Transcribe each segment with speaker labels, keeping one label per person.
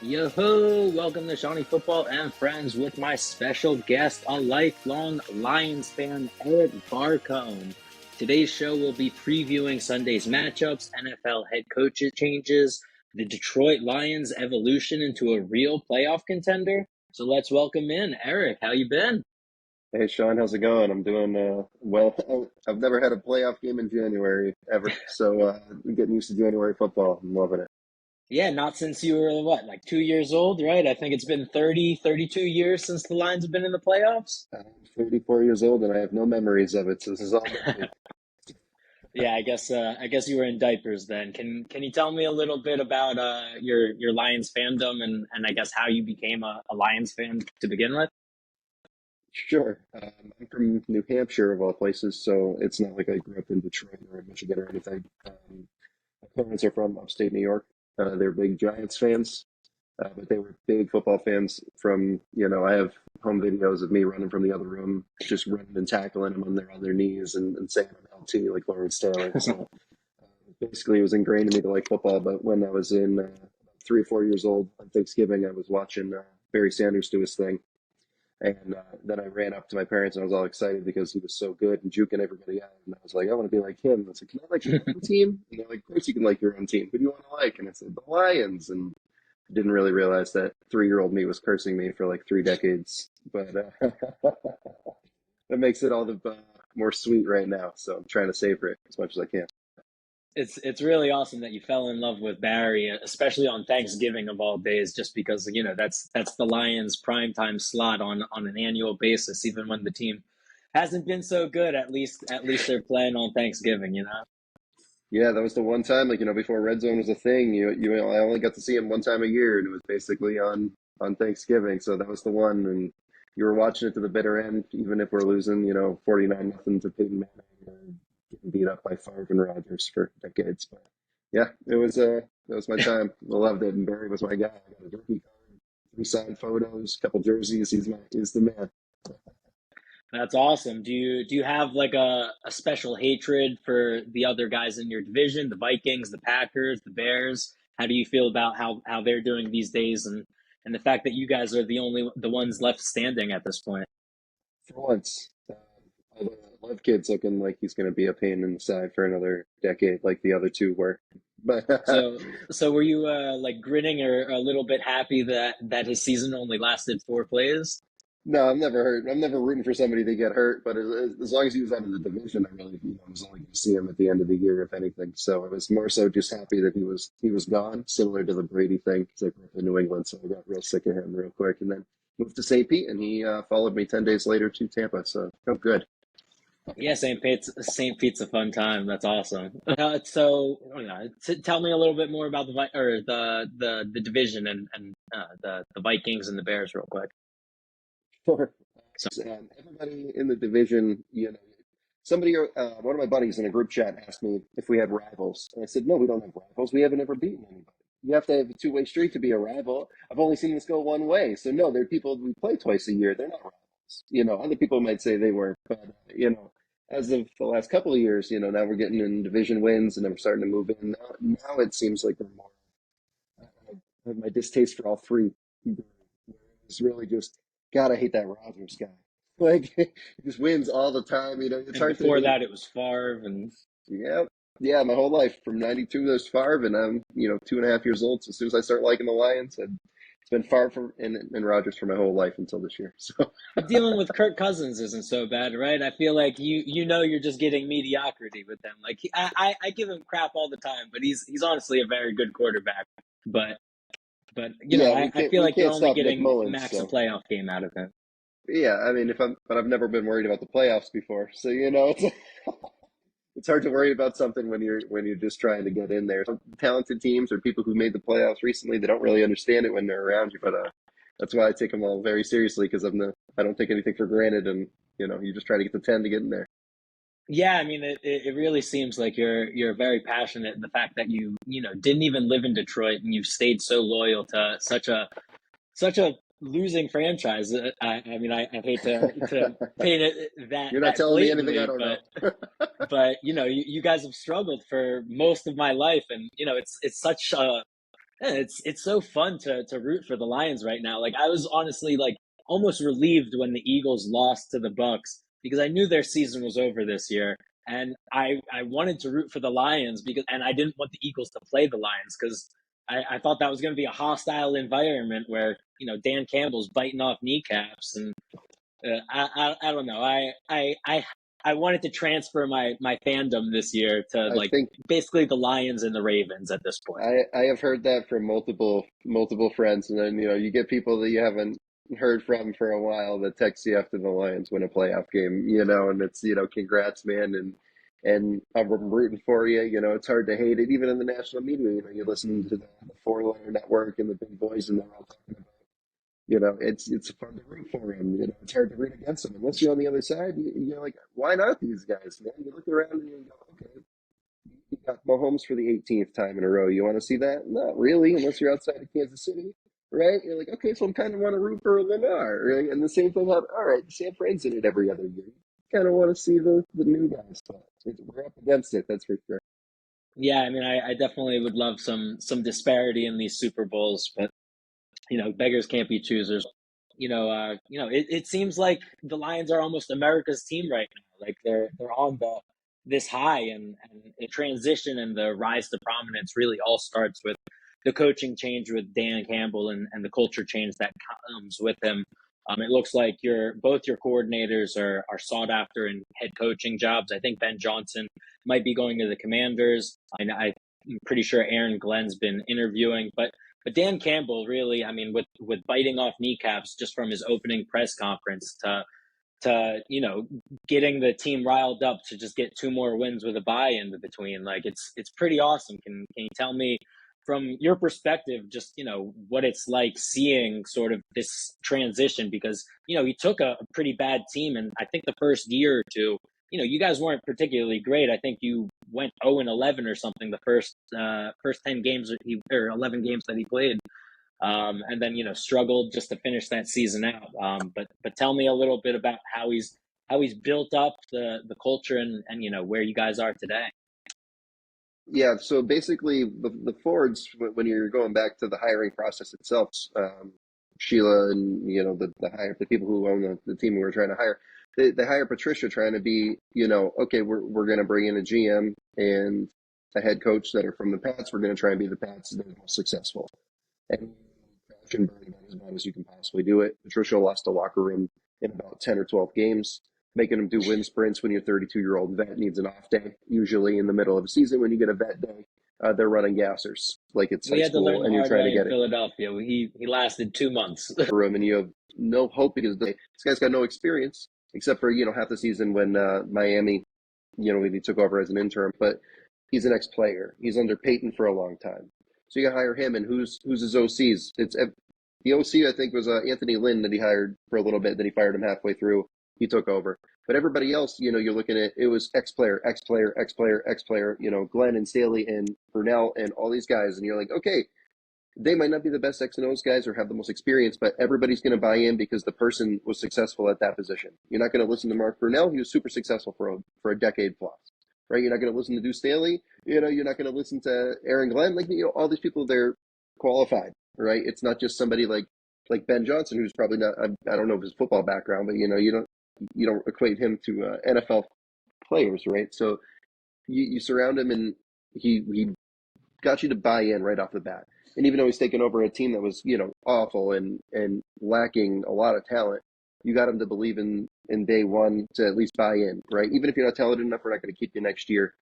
Speaker 1: Yo-ho! Welcome to Shawnee Football and Friends with my special guest, a lifelong Lions fan, Eric Barcomb. Today's show will be previewing Sunday's matchups, NFL head coaches changes, the Detroit Lions evolution into a real playoff contender. So let's welcome in Eric. How you been?
Speaker 2: Hey Sean, how's it going? I'm doing well. I've never had a playoff game in January ever, so I'm getting used to January football. I'm loving it.
Speaker 1: Yeah, not since you were what, like 2 years old, right? I think it's been 30, 32 years since the Lions have been in the playoffs.
Speaker 2: I'm 34 years old and I have no memories of it, so this is all new.
Speaker 1: Yeah, I guess you were in diapers then. Can you tell me a little bit about your Lions fandom and I guess how you became a Lions fan to begin with?
Speaker 2: Sure. I'm from New Hampshire of all places, so it's not like I grew up in Detroit or in Michigan or anything. My parents are from upstate New York. They're big Giants fans. But they were big football fans I have home videos of me running from the other room, just running and tackling them when they're on their knees and saying I'm LT like Lawrence Taylor. So basically, it was ingrained in me to like football. But when I was in about 3 or 4 years old on Thanksgiving, I was watching Barry Sanders do his thing. And then I ran up to my parents and I was all excited because he was so good and juking everybody out. And I was like, I want to be like him. I was like, can I like your own team? And they're like, of course you can like your own team. Who do you want to like? And I said, the Lions. And didn't really realize that 3 year old me was cursing me for like 3 decades, but that makes it all the more sweet right now. So I'm trying to savor it as much as I can.
Speaker 1: It's really awesome that you fell in love with Barry, especially on Thanksgiving of all days, just because that's the Lions' primetime slot on an annual basis. Even when the team hasn't been so good, at least they're playing on Thanksgiving.
Speaker 2: Yeah, that was the one time, before Red Zone was a thing. I only got to see him one time a year, and it was basically on Thanksgiving. So that was the one, and you were watching it to the bitter end, even if we're losing, 49-0 to Peyton Manning or getting beat up by Favre and Rodgers for decades. But yeah, that was my time. I loved it, and Barry was my guy. I got a rookie card, 3 signed photos, couple jerseys. He's the man.
Speaker 1: That's awesome. Do you have like a special hatred for the other guys in your division, the Vikings, the Packers, the Bears? How do you feel about how they're doing these days and the fact that you guys are the ones left standing at this point?
Speaker 2: For once, I love kids looking like he's going to be a pain in the side for another decade, like the other two were. But
Speaker 1: So were you like grinning or a little bit happy that his season only lasted 4 plays?
Speaker 2: no, I'm never hurt. I'm never rooting for somebody to get hurt. But as long as he was out of the division, I really, was only going to see him at the end of the year, if anything. So I was more so just happy that he was gone, similar to the Brady thing, because I grew up in New England, so I got real sick of him real quick, and then moved to St. Pete, and he followed me 10 days later to Tampa. So felt good.
Speaker 1: Yeah, St. Pete's a fun time. That's awesome. So, tell me a little bit more about the division and the Vikings and the Bears real quick.
Speaker 2: Sure.
Speaker 1: So,
Speaker 2: Everybody in the division, somebody, one of my buddies in a group chat asked me if we had rivals. And I said, no, we don't have rivals. We haven't ever beaten anybody. You have to have a two-way street to be a rival. I've only seen this go one way. So no, they're people we play twice a year. They're not rivals. Other people might say they were, but as of the last couple of years, now we're getting in division wins and then we're starting to move in. Now it seems like we're more. I have my distaste for all three. It's really just, God, I hate that Rodgers guy. Like, he just wins all the time. It's
Speaker 1: and
Speaker 2: hard to
Speaker 1: before
Speaker 2: hate.
Speaker 1: that, it was Favre, and
Speaker 2: Yeah, yeah, my whole life from '92 there's Favre, and I'm 2.5 years old. So as soon as I start liking the Lions, and it's been Favre and Rodgers for my whole life until this year. So
Speaker 1: but dealing with Kirk Cousins isn't so bad, right? I feel like you're just getting mediocrity with them. Like I give him crap all the time, but he's honestly a very good quarterback. But but
Speaker 2: yeah, we
Speaker 1: I
Speaker 2: can't
Speaker 1: feel
Speaker 2: we
Speaker 1: like you're
Speaker 2: can't
Speaker 1: only
Speaker 2: stop Nick
Speaker 1: getting
Speaker 2: Mullins.
Speaker 1: max a
Speaker 2: So
Speaker 1: playoff game out of him.
Speaker 2: yeah, I mean, but I've never been worried about the playoffs before. So it's hard to worry about something when you're just trying to get in there. Some talented teams or people who made the playoffs recently, they don't really understand it when they're around you. But that's why I take them all very seriously because I don't take anything for granted, and you just try to get the 10 to get in there.
Speaker 1: Yeah, I mean, it really seems like you're very passionate. The fact that you didn't even live in Detroit and you've stayed so loyal to such a losing franchise. I mean, I hate to paint it that
Speaker 2: You're not
Speaker 1: that
Speaker 2: telling me anything I
Speaker 1: blatantly,
Speaker 2: don't know.
Speaker 1: but you guys have struggled for most of my life, and it's such a Yeah, it's so fun to root for the Lions right now. Like I was honestly like almost relieved when the Eagles lost to the Bucks because I knew their season was over this year, and I wanted to root for the Lions because and I didn't want the Eagles to play the Lions because I thought that was going to be a hostile environment where Dan Campbell's biting off kneecaps and I don't know I wanted to transfer my fandom this year to
Speaker 2: I
Speaker 1: like
Speaker 2: think
Speaker 1: basically the Lions and the Ravens at this point.
Speaker 2: I have heard that from multiple friends, and then you get people that you haven't heard from for a while that text you after the Lions win a playoff game, and it's congrats, man, and I'm rooting for you. It's hard to hate it, even in the national media. You listen to the four-letter network and the big boys, and they're all talking about. It's fun to root for him. It's hard to root against him unless you're on the other side. You're like, why not these guys, man? You look around and you go, okay, you got Mahomes for the 18th time in a row. You want to see that? Not really, unless you're outside of Kansas City, right? You're like, okay, so I'm kind of want to root for Lamar, right? And the same thing happened. All right, San Fran's in it every other year. Kind of want to see the new guys, but we're up against it. That's for sure.
Speaker 1: Yeah, I mean, I definitely would love some disparity in these Super Bowls, but beggars can't be choosers. It seems like the Lions are almost America's team right now. Like they're on this high, and the transition and the rise to prominence really all starts with the coaching change with Dan Campbell and the culture change that comes with him. It looks like both your coordinators are sought after in head coaching jobs. I think Ben Johnson might be going to the Commanders. I'm pretty sure Aaron Glenn's been interviewing, but Dan Campbell really, I mean, with biting off kneecaps just from his opening press conference to getting the team riled up to just get two more wins with a bye in between, like it's pretty awesome. Can you tell me from your perspective just what it's like seeing sort of this transition because he took a pretty bad team and I think the first year or two you guys weren't particularly great. I think you went 0-11 or something the first 10 games or 11 games that he played, and then struggled just to finish that season out. But tell me a little bit about how he's built up the culture and where you guys are today.
Speaker 2: Yeah, so basically, the Fords, when you're going back to the hiring process itself, Sheila and the people who own the team we were trying to hire, they hire Patricia trying to be okay, we're going to bring in a GM and a head coach that are from the Pats. We're going to try and be the Pats that are most successful. And crash and burn about as bad as you can possibly do it. Patricia lost the locker room in about 10 or 12 games, making them do wind sprints when your 32-year-old vet needs an off day. Usually in the middle of a season, when you get a vet day, they're running gassers like it's
Speaker 1: We
Speaker 2: high
Speaker 1: had to learn
Speaker 2: school,
Speaker 1: the
Speaker 2: and you're
Speaker 1: hard
Speaker 2: trying to
Speaker 1: way in
Speaker 2: get it
Speaker 1: Philadelphia. He lasted 2 months.
Speaker 2: room, and you have no hope because this guy's got no experience except for half the season when Miami, when he took over as an interim. But he's an ex-player. He's under Peyton for a long time, so you got to hire him. And who's his OCs? It's the OC. I think was Anthony Lynn that he hired for a little bit. Then he fired him halfway through. He took over. But everybody else, you're looking at it was ex-player, ex-player, ex-player, ex-player. Glenn and Staley and Burnell and all these guys, and you're like, okay, they might not be the best X and O's guys or have the most experience, but everybody's going to buy in because the person was successful at that position. You're not going to listen to Mark Brunell. He was super successful for a decade plus, right? You're not going to listen to Deuce Staley. You're not going to listen to Aaron Glenn. Like, all these people, they're qualified, right? It's not just somebody like Ben Johnson, who's probably not, I don't know his football background, but you don't equate him to NFL players, right? So you surround him and he got you to buy in right off the bat. And even though he's taken over a team that was, awful and lacking a lot of talent, you got him to believe in day one to at least buy in, right? Even if you're not talented enough, we're not going to keep you next year.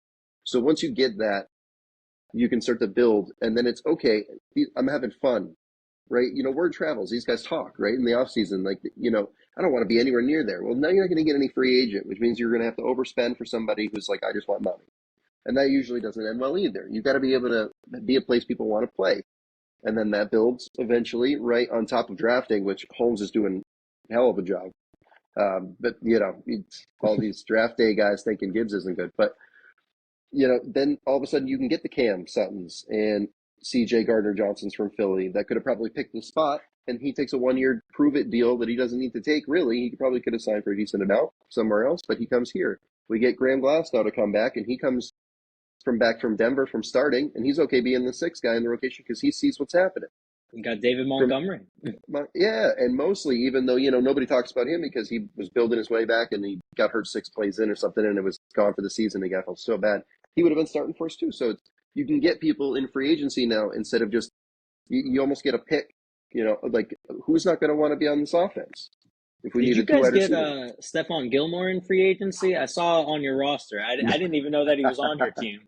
Speaker 2: So once you get that, you can start to build, and then it's okay. I'm having fun, right? Word travels. These guys talk, right? In the off season, like, I don't want to be anywhere near there. Well, now you're not going to get any free agent, which means you're going to have to overspend for somebody who's like, I just want money. And that usually doesn't end well either. You've got to be able to be a place people want to play. And then that builds eventually right on top of drafting, which Holmes is doing a hell of a job. But, it's all these draft day guys thinking Gibbs isn't good. But, then all of a sudden you can get the Cam Suttons and CJ Gardner Johnson's from Philly that could have probably picked the spot. And he takes a 1-year prove it deal that he doesn't need to take, really. He probably could have signed for a decent amount somewhere else, but he comes here. We get Graham Glasgow to come back, and he comes from back from Denver from starting, and he's okay being the sixth guy in the rotation because he sees what's happening.
Speaker 1: You got David
Speaker 2: From
Speaker 1: Montgomery.
Speaker 2: yeah, and mostly even though nobody talks about him because he was building his way back and he got hurt 6 plays in or something and it was gone for the season. The guy felt so bad. He would have been starting for us too. So you can get people in free agency now instead of just you almost get a pick. Like who's not going to want to be on this offense if we
Speaker 1: Did
Speaker 2: need
Speaker 1: you
Speaker 2: a two
Speaker 1: guys
Speaker 2: wide
Speaker 1: get
Speaker 2: receiver?
Speaker 1: Stephon Gilmore in free agency? I saw on your roster. I didn't even know that he was on your team.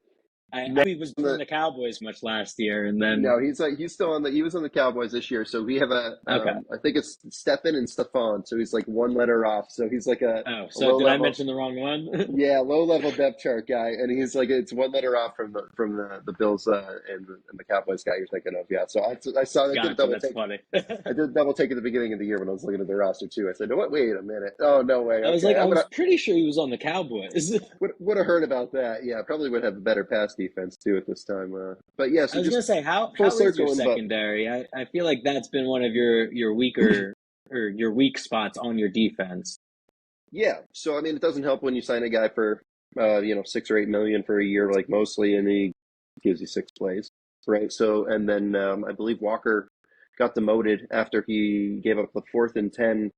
Speaker 1: I
Speaker 2: No,
Speaker 1: knew he was from
Speaker 2: the,
Speaker 1: the Cowboys much last year, and then
Speaker 2: no, he's still on he was on the Cowboys this year. So we have
Speaker 1: okay.
Speaker 2: I think it's Stefan and Stefan. So he's like one letter off. So he's like
Speaker 1: Oh,
Speaker 2: a
Speaker 1: so
Speaker 2: low
Speaker 1: did I
Speaker 2: level.
Speaker 1: mention the wrong one?
Speaker 2: Yeah, low level depth chart guy, and he's like it's one letter off from the Bills and the Cowboys guy you're thinking of. Yeah, so I saw I did a
Speaker 1: Gotcha.
Speaker 2: double
Speaker 1: That's
Speaker 2: take.
Speaker 1: funny.
Speaker 2: I did a double take at the beginning of the year when I was looking at the roster too. I said, "No, wait a minute. Oh no way.
Speaker 1: I was
Speaker 2: Okay,
Speaker 1: like, I was pretty sure he was on the Cowboys.
Speaker 2: would have heard about that. Yeah, probably would have a better pass defense too at this time. But yeah,
Speaker 1: I
Speaker 2: so
Speaker 1: was gonna
Speaker 2: just
Speaker 1: say,
Speaker 2: full
Speaker 1: how is your
Speaker 2: circling. But
Speaker 1: secondary? I feel like that's been one of your weaker or your weak spots on your defense.
Speaker 2: yeah, so I mean, it doesn't help when you sign a guy for 6 or 8 million for a year, like mostly, and he gives you 6 plays, right? So, and then I believe Walker got demoted after he gave up the 4th and 10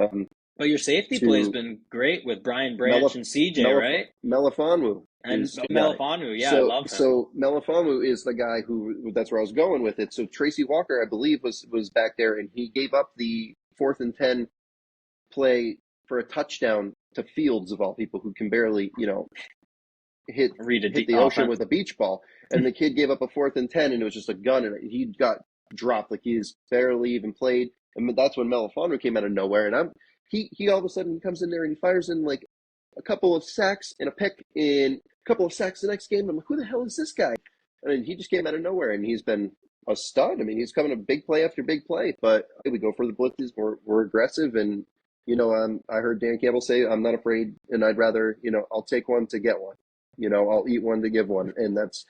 Speaker 2: um,
Speaker 1: But your safety play has
Speaker 2: to
Speaker 1: been great with Brian Branch
Speaker 2: Melif-
Speaker 1: and CJ, right?
Speaker 2: Melifonwu
Speaker 1: And
Speaker 2: is the guy.
Speaker 1: Melifonwu, yeah, I
Speaker 2: So
Speaker 1: love him.
Speaker 2: so Melifonwu is the guy who that's where I was going with it. So Tracy Walker, I believe, was back there, and he gave up the 4th and 10 play for a touchdown to Fields of all people who can barely, hit
Speaker 1: Read a
Speaker 2: hit the ocean
Speaker 1: offense.
Speaker 2: with a beach ball. And the kid gave up a 4th and 10, and it was just a gun, and he got dropped like he's barely even played. And that's when Melifonwu came out of nowhere, and he all of a sudden he comes in there and he fires in like a couple of sacks and a pick in a couple of sacks the next game. I'm like, who the hell is this guy? And he just came out of nowhere, and he's been a stud. I mean, he's coming a big play after big play. But we go for the blitzes. We're aggressive, and I heard Dan Campbell say, "I'm not afraid, and I'd rather, I'll take one to get one. I'll eat one to give one," and that's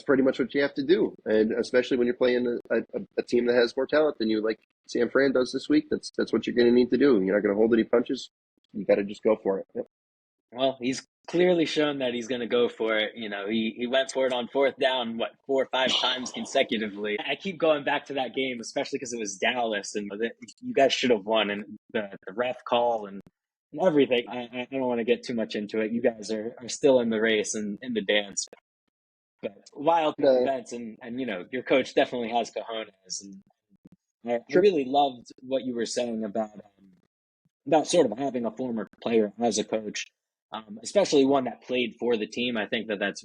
Speaker 2: pretty much what you have to do. And especially when you're playing a team that has more talent than you, like San Fran does this week, that's what you're going to need to do. You're not going to hold any punches. You got to just go for it. Yep.
Speaker 1: Well, he's clearly shown that he's going to go for it. He went for it on fourth down, what, 4 or 5 times consecutively. I keep going back to that game, especially because it was Dallas, and you guys should have won, and the ref call and everything. I don't want to get too much into it. You guys are still in the race and in the dance. But wild
Speaker 2: Uh,
Speaker 1: events, and your coach definitely has cojones. And I
Speaker 2: sure.
Speaker 1: really loved what you were saying about sort of having a former player as a coach, especially one that played for the team. I think that's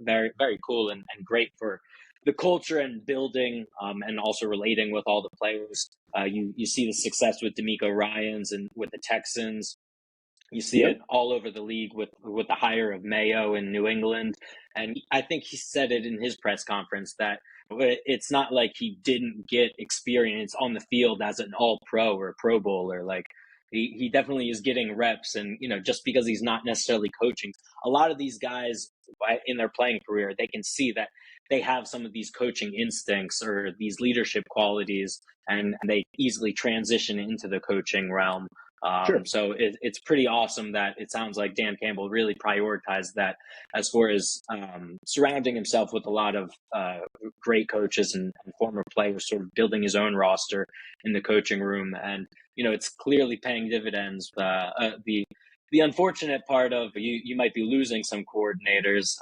Speaker 1: very, very cool and great for the culture and building and also relating with all the players. You see the success with D'Amico Ryans and with the Texans. You see it
Speaker 2: Yep.
Speaker 1: all over the league with the hire of Mayo in New England, and I think he said it in his press conference that it's not like he didn't get experience on the field as an All Pro or a Pro Bowler. Like he definitely is getting reps, and just because he's not necessarily coaching, a lot of these guys in their playing career, they can see that they have some of these coaching instincts or these leadership qualities, and they easily transition into the coaching realm.
Speaker 2: Sure.
Speaker 1: So it's pretty awesome that it sounds like Dan Campbell really prioritized that as far as surrounding himself with a lot of great coaches and former players, sort of building his own roster in the coaching room. And, it's clearly paying dividends. The unfortunate part of you might be losing some coordinators,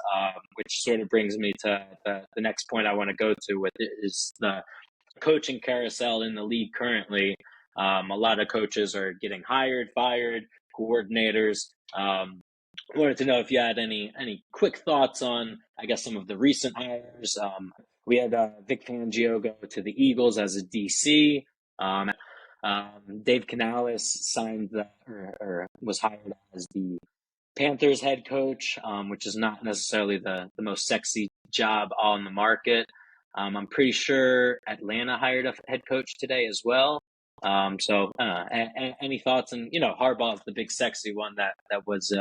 Speaker 1: which sort of brings me to the next point I want to go to with is the coaching carousel in the league currently. A lot of coaches are getting hired, fired, coordinators. I wanted to know if you had any quick thoughts on, I guess, some of the recent hires. We had Vic Fangio go to the Eagles as a DC. Dave Canales signed or was hired as the Panthers head coach, which is not necessarily the most sexy job on the market. I'm pretty sure Atlanta hired a head coach today as well. So, any thoughts? And Harbaugh is the big sexy one that was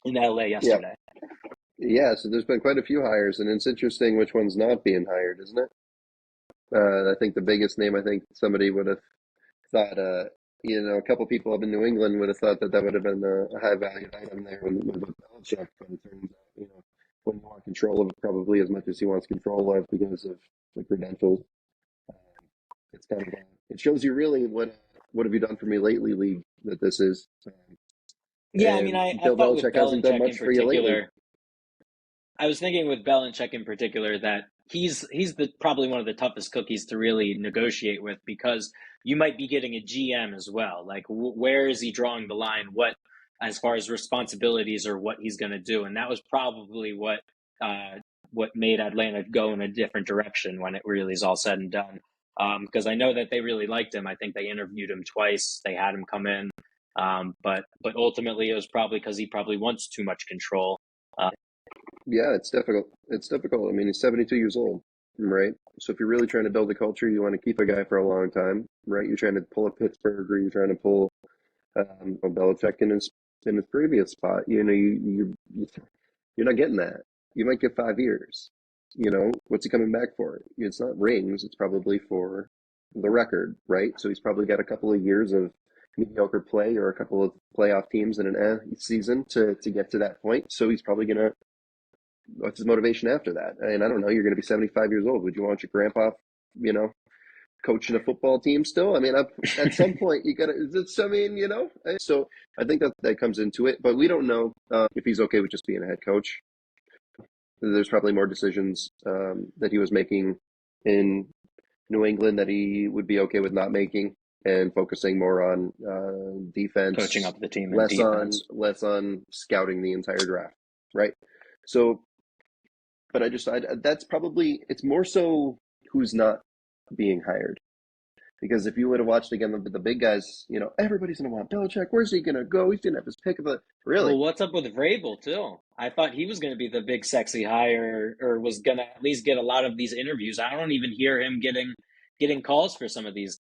Speaker 1: in LA
Speaker 2: Yeah.
Speaker 1: yesterday.
Speaker 2: Yeah. So there's been quite a few hires, and it's interesting which one's not being hired, isn't it? I think the biggest name, I think somebody would have thought, a couple people up in New England would have thought that would have been a high value item there with Belichick, but it turns out, when you want control of it probably as much as he wants control of because of the credentials. Um, it's kind of it shows you really what have you done for me lately league that this is.
Speaker 1: Yeah, I mean,
Speaker 2: And
Speaker 1: I
Speaker 2: Bill
Speaker 1: thought with
Speaker 2: Belichick hasn't done
Speaker 1: Belichick in
Speaker 2: much for you lately.
Speaker 1: particular, I was thinking with Belichick in particular that he's the probably one of the toughest cookies to really negotiate with because you might be getting a GM as well. Like, where is he drawing the line? What, as far as responsibilities or what he's going to do, and that was probably what made Atlanta go in a different direction when it really is all said and done. Because I know that they really liked him. I think they interviewed him twice. They had him come in, but ultimately it was probably because he probably wants too much control.
Speaker 2: Yeah, it's difficult. It's difficult. I mean, he's 72 years old, right? So if you're really trying to build a culture, you want to keep a guy for a long time, right? You're trying to pull a Pittsburgh, or you're trying to pull a Belichick in his previous spot. You know, you're not getting that. You might get 5 years. You know, what's he coming back for? It's not rings. It's probably for the record, right? So he's probably got a couple of years of mediocre play or a couple of playoff teams in an season to get to that point. So he's probably gonna what's his motivation after that? And I don't know. You're going to be 75 years old. Would you want your grandpa, you know, coaching a football team still? I mean, at some point, you got to. It's, I mean, you know. So I think that comes into it, but we don't know if he's okay with just being a head coach. There's probably more decisions that he was making in New England that he would be okay with not making and focusing more on
Speaker 1: Coaching
Speaker 2: defense,
Speaker 1: up the team in defense.
Speaker 2: less on scouting the entire draft, right? So but that's probably it's more so who's not being hired. Because if you would have watched again the big guys, you know, everybody's gonna want Belichick. Where's he gonna go? He's gonna have his pick of the really.
Speaker 1: Well, what's up with Vrabel too? I thought he was going to be the big sexy hire, or was going to at least get a lot of these interviews. I don't even hear him getting calls for some of these.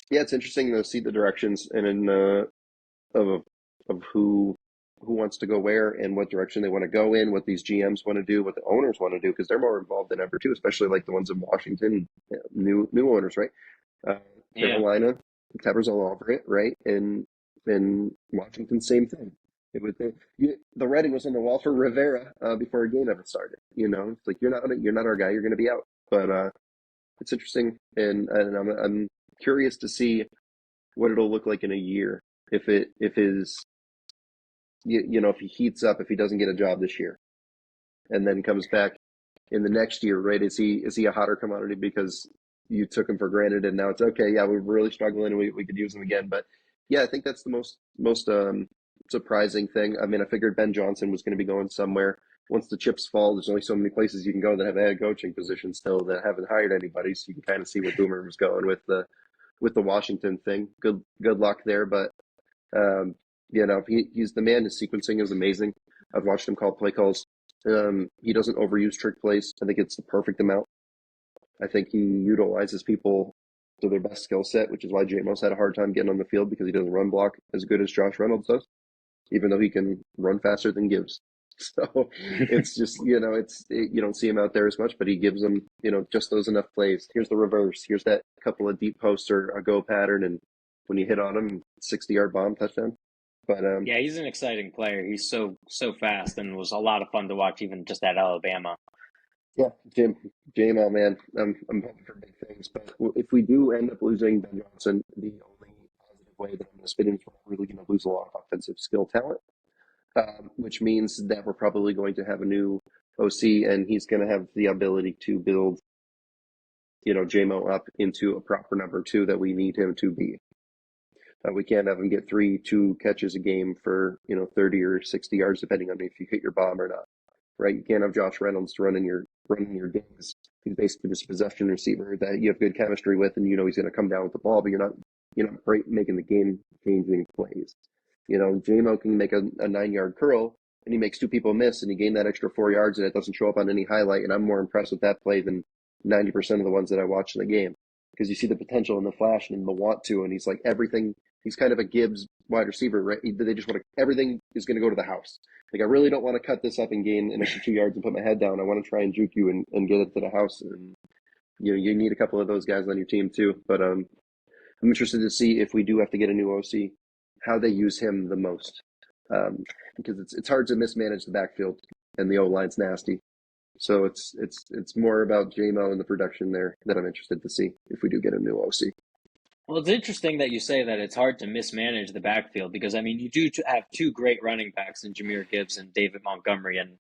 Speaker 2: Yeah, it's interesting to see the directions and in of of who wants to go where and what direction they want to go in, what these GMs want to do, what the owners want to do, because they're more involved than ever too, especially like the ones in Washington, new owners, right? Uh,
Speaker 1: Yeah.
Speaker 2: Carolina, Tepper's all over it, right? And Washington, same thing. The writing was on the wall for Rivera before a game ever started. You know, it's like you're not our guy. You're going to be out. But it's interesting, and I'm curious to see what it'll look like in a year if his you know if he heats up if he doesn't get a job this year and then comes back in the next year, right? Is he a hotter commodity because you took him for granted and now it's okay? Yeah, we're really struggling and we could use him again. But yeah, I think that's the most surprising thing. I mean, I figured Ben Johnson was going to be going somewhere. Once the chips fall, there's only so many places you can go that have a head coaching position still that haven't hired anybody. So you can kind of see where Boomer was going with the Washington thing. Good luck there, but um, you know, he's the man. His sequencing is amazing. I've watched him call play calls. He doesn't overuse trick plays. I think it's the perfect amount. I think he utilizes people to their best skill set, which is why Jamos had a hard time getting on the field because he doesn't run block as good as Josh Reynolds does, even though he can run faster than Gibbs. So it's just, you know, you don't see him out there as much, but he gives them, you know, just those enough plays. Here's the reverse. Here's that couple of deep posts or a go pattern. And when you hit on him, 60-yard bomb touchdown. But
Speaker 1: Yeah, he's an exciting player. He's so fast and was a lot of fun to watch even just at Alabama.
Speaker 2: yeah, JML, man, I'm hoping for big things. But if we do end up losing Ben Johnson, the only positive way that I'm going to spin it is we're really going to lose a lot of offensive skill talent, which means that we're probably going to have a new OC, and he's going to have the ability to build, you know, JMO up into a proper number two that we need him to be. We can't have him get 2 catches a game for 30 or 60 yards, depending on if you hit your bomb or not. Right? You can't have Josh Reynolds running your games. He's basically this possession receiver that you have good chemistry with, and you know he's going to come down with the ball, but you're not making the game changing plays. You know, JMO can make a 9-yard curl, and he makes 2 people miss, and he gained that extra 4 yards, and it doesn't show up on any highlight. And I'm more impressed with that play than 90% of the ones that I watch in the game because you see the potential and the flash and the want to, and he's like everything. He's kind of a Gibbs wide receiver, right? They just want to, everything is going to go to the house. Like, I really don't want to cut this up and gain an extra 2 yards and put my head down. I want to try and juke you and get it to the house. And, you know, you need a couple of those guys on your team too. But I'm interested to see if we do have to get a new OC, how they use him the most. Because it's hard to mismanage the backfield and the O line's nasty. So it's more about JMO and the production there that I'm interested to see if we do get a new OC.
Speaker 1: Well, it's interesting that you say that it's hard to mismanage the backfield because, I mean, you do have two great running backs in Jameer Gibbs and David Montgomery, and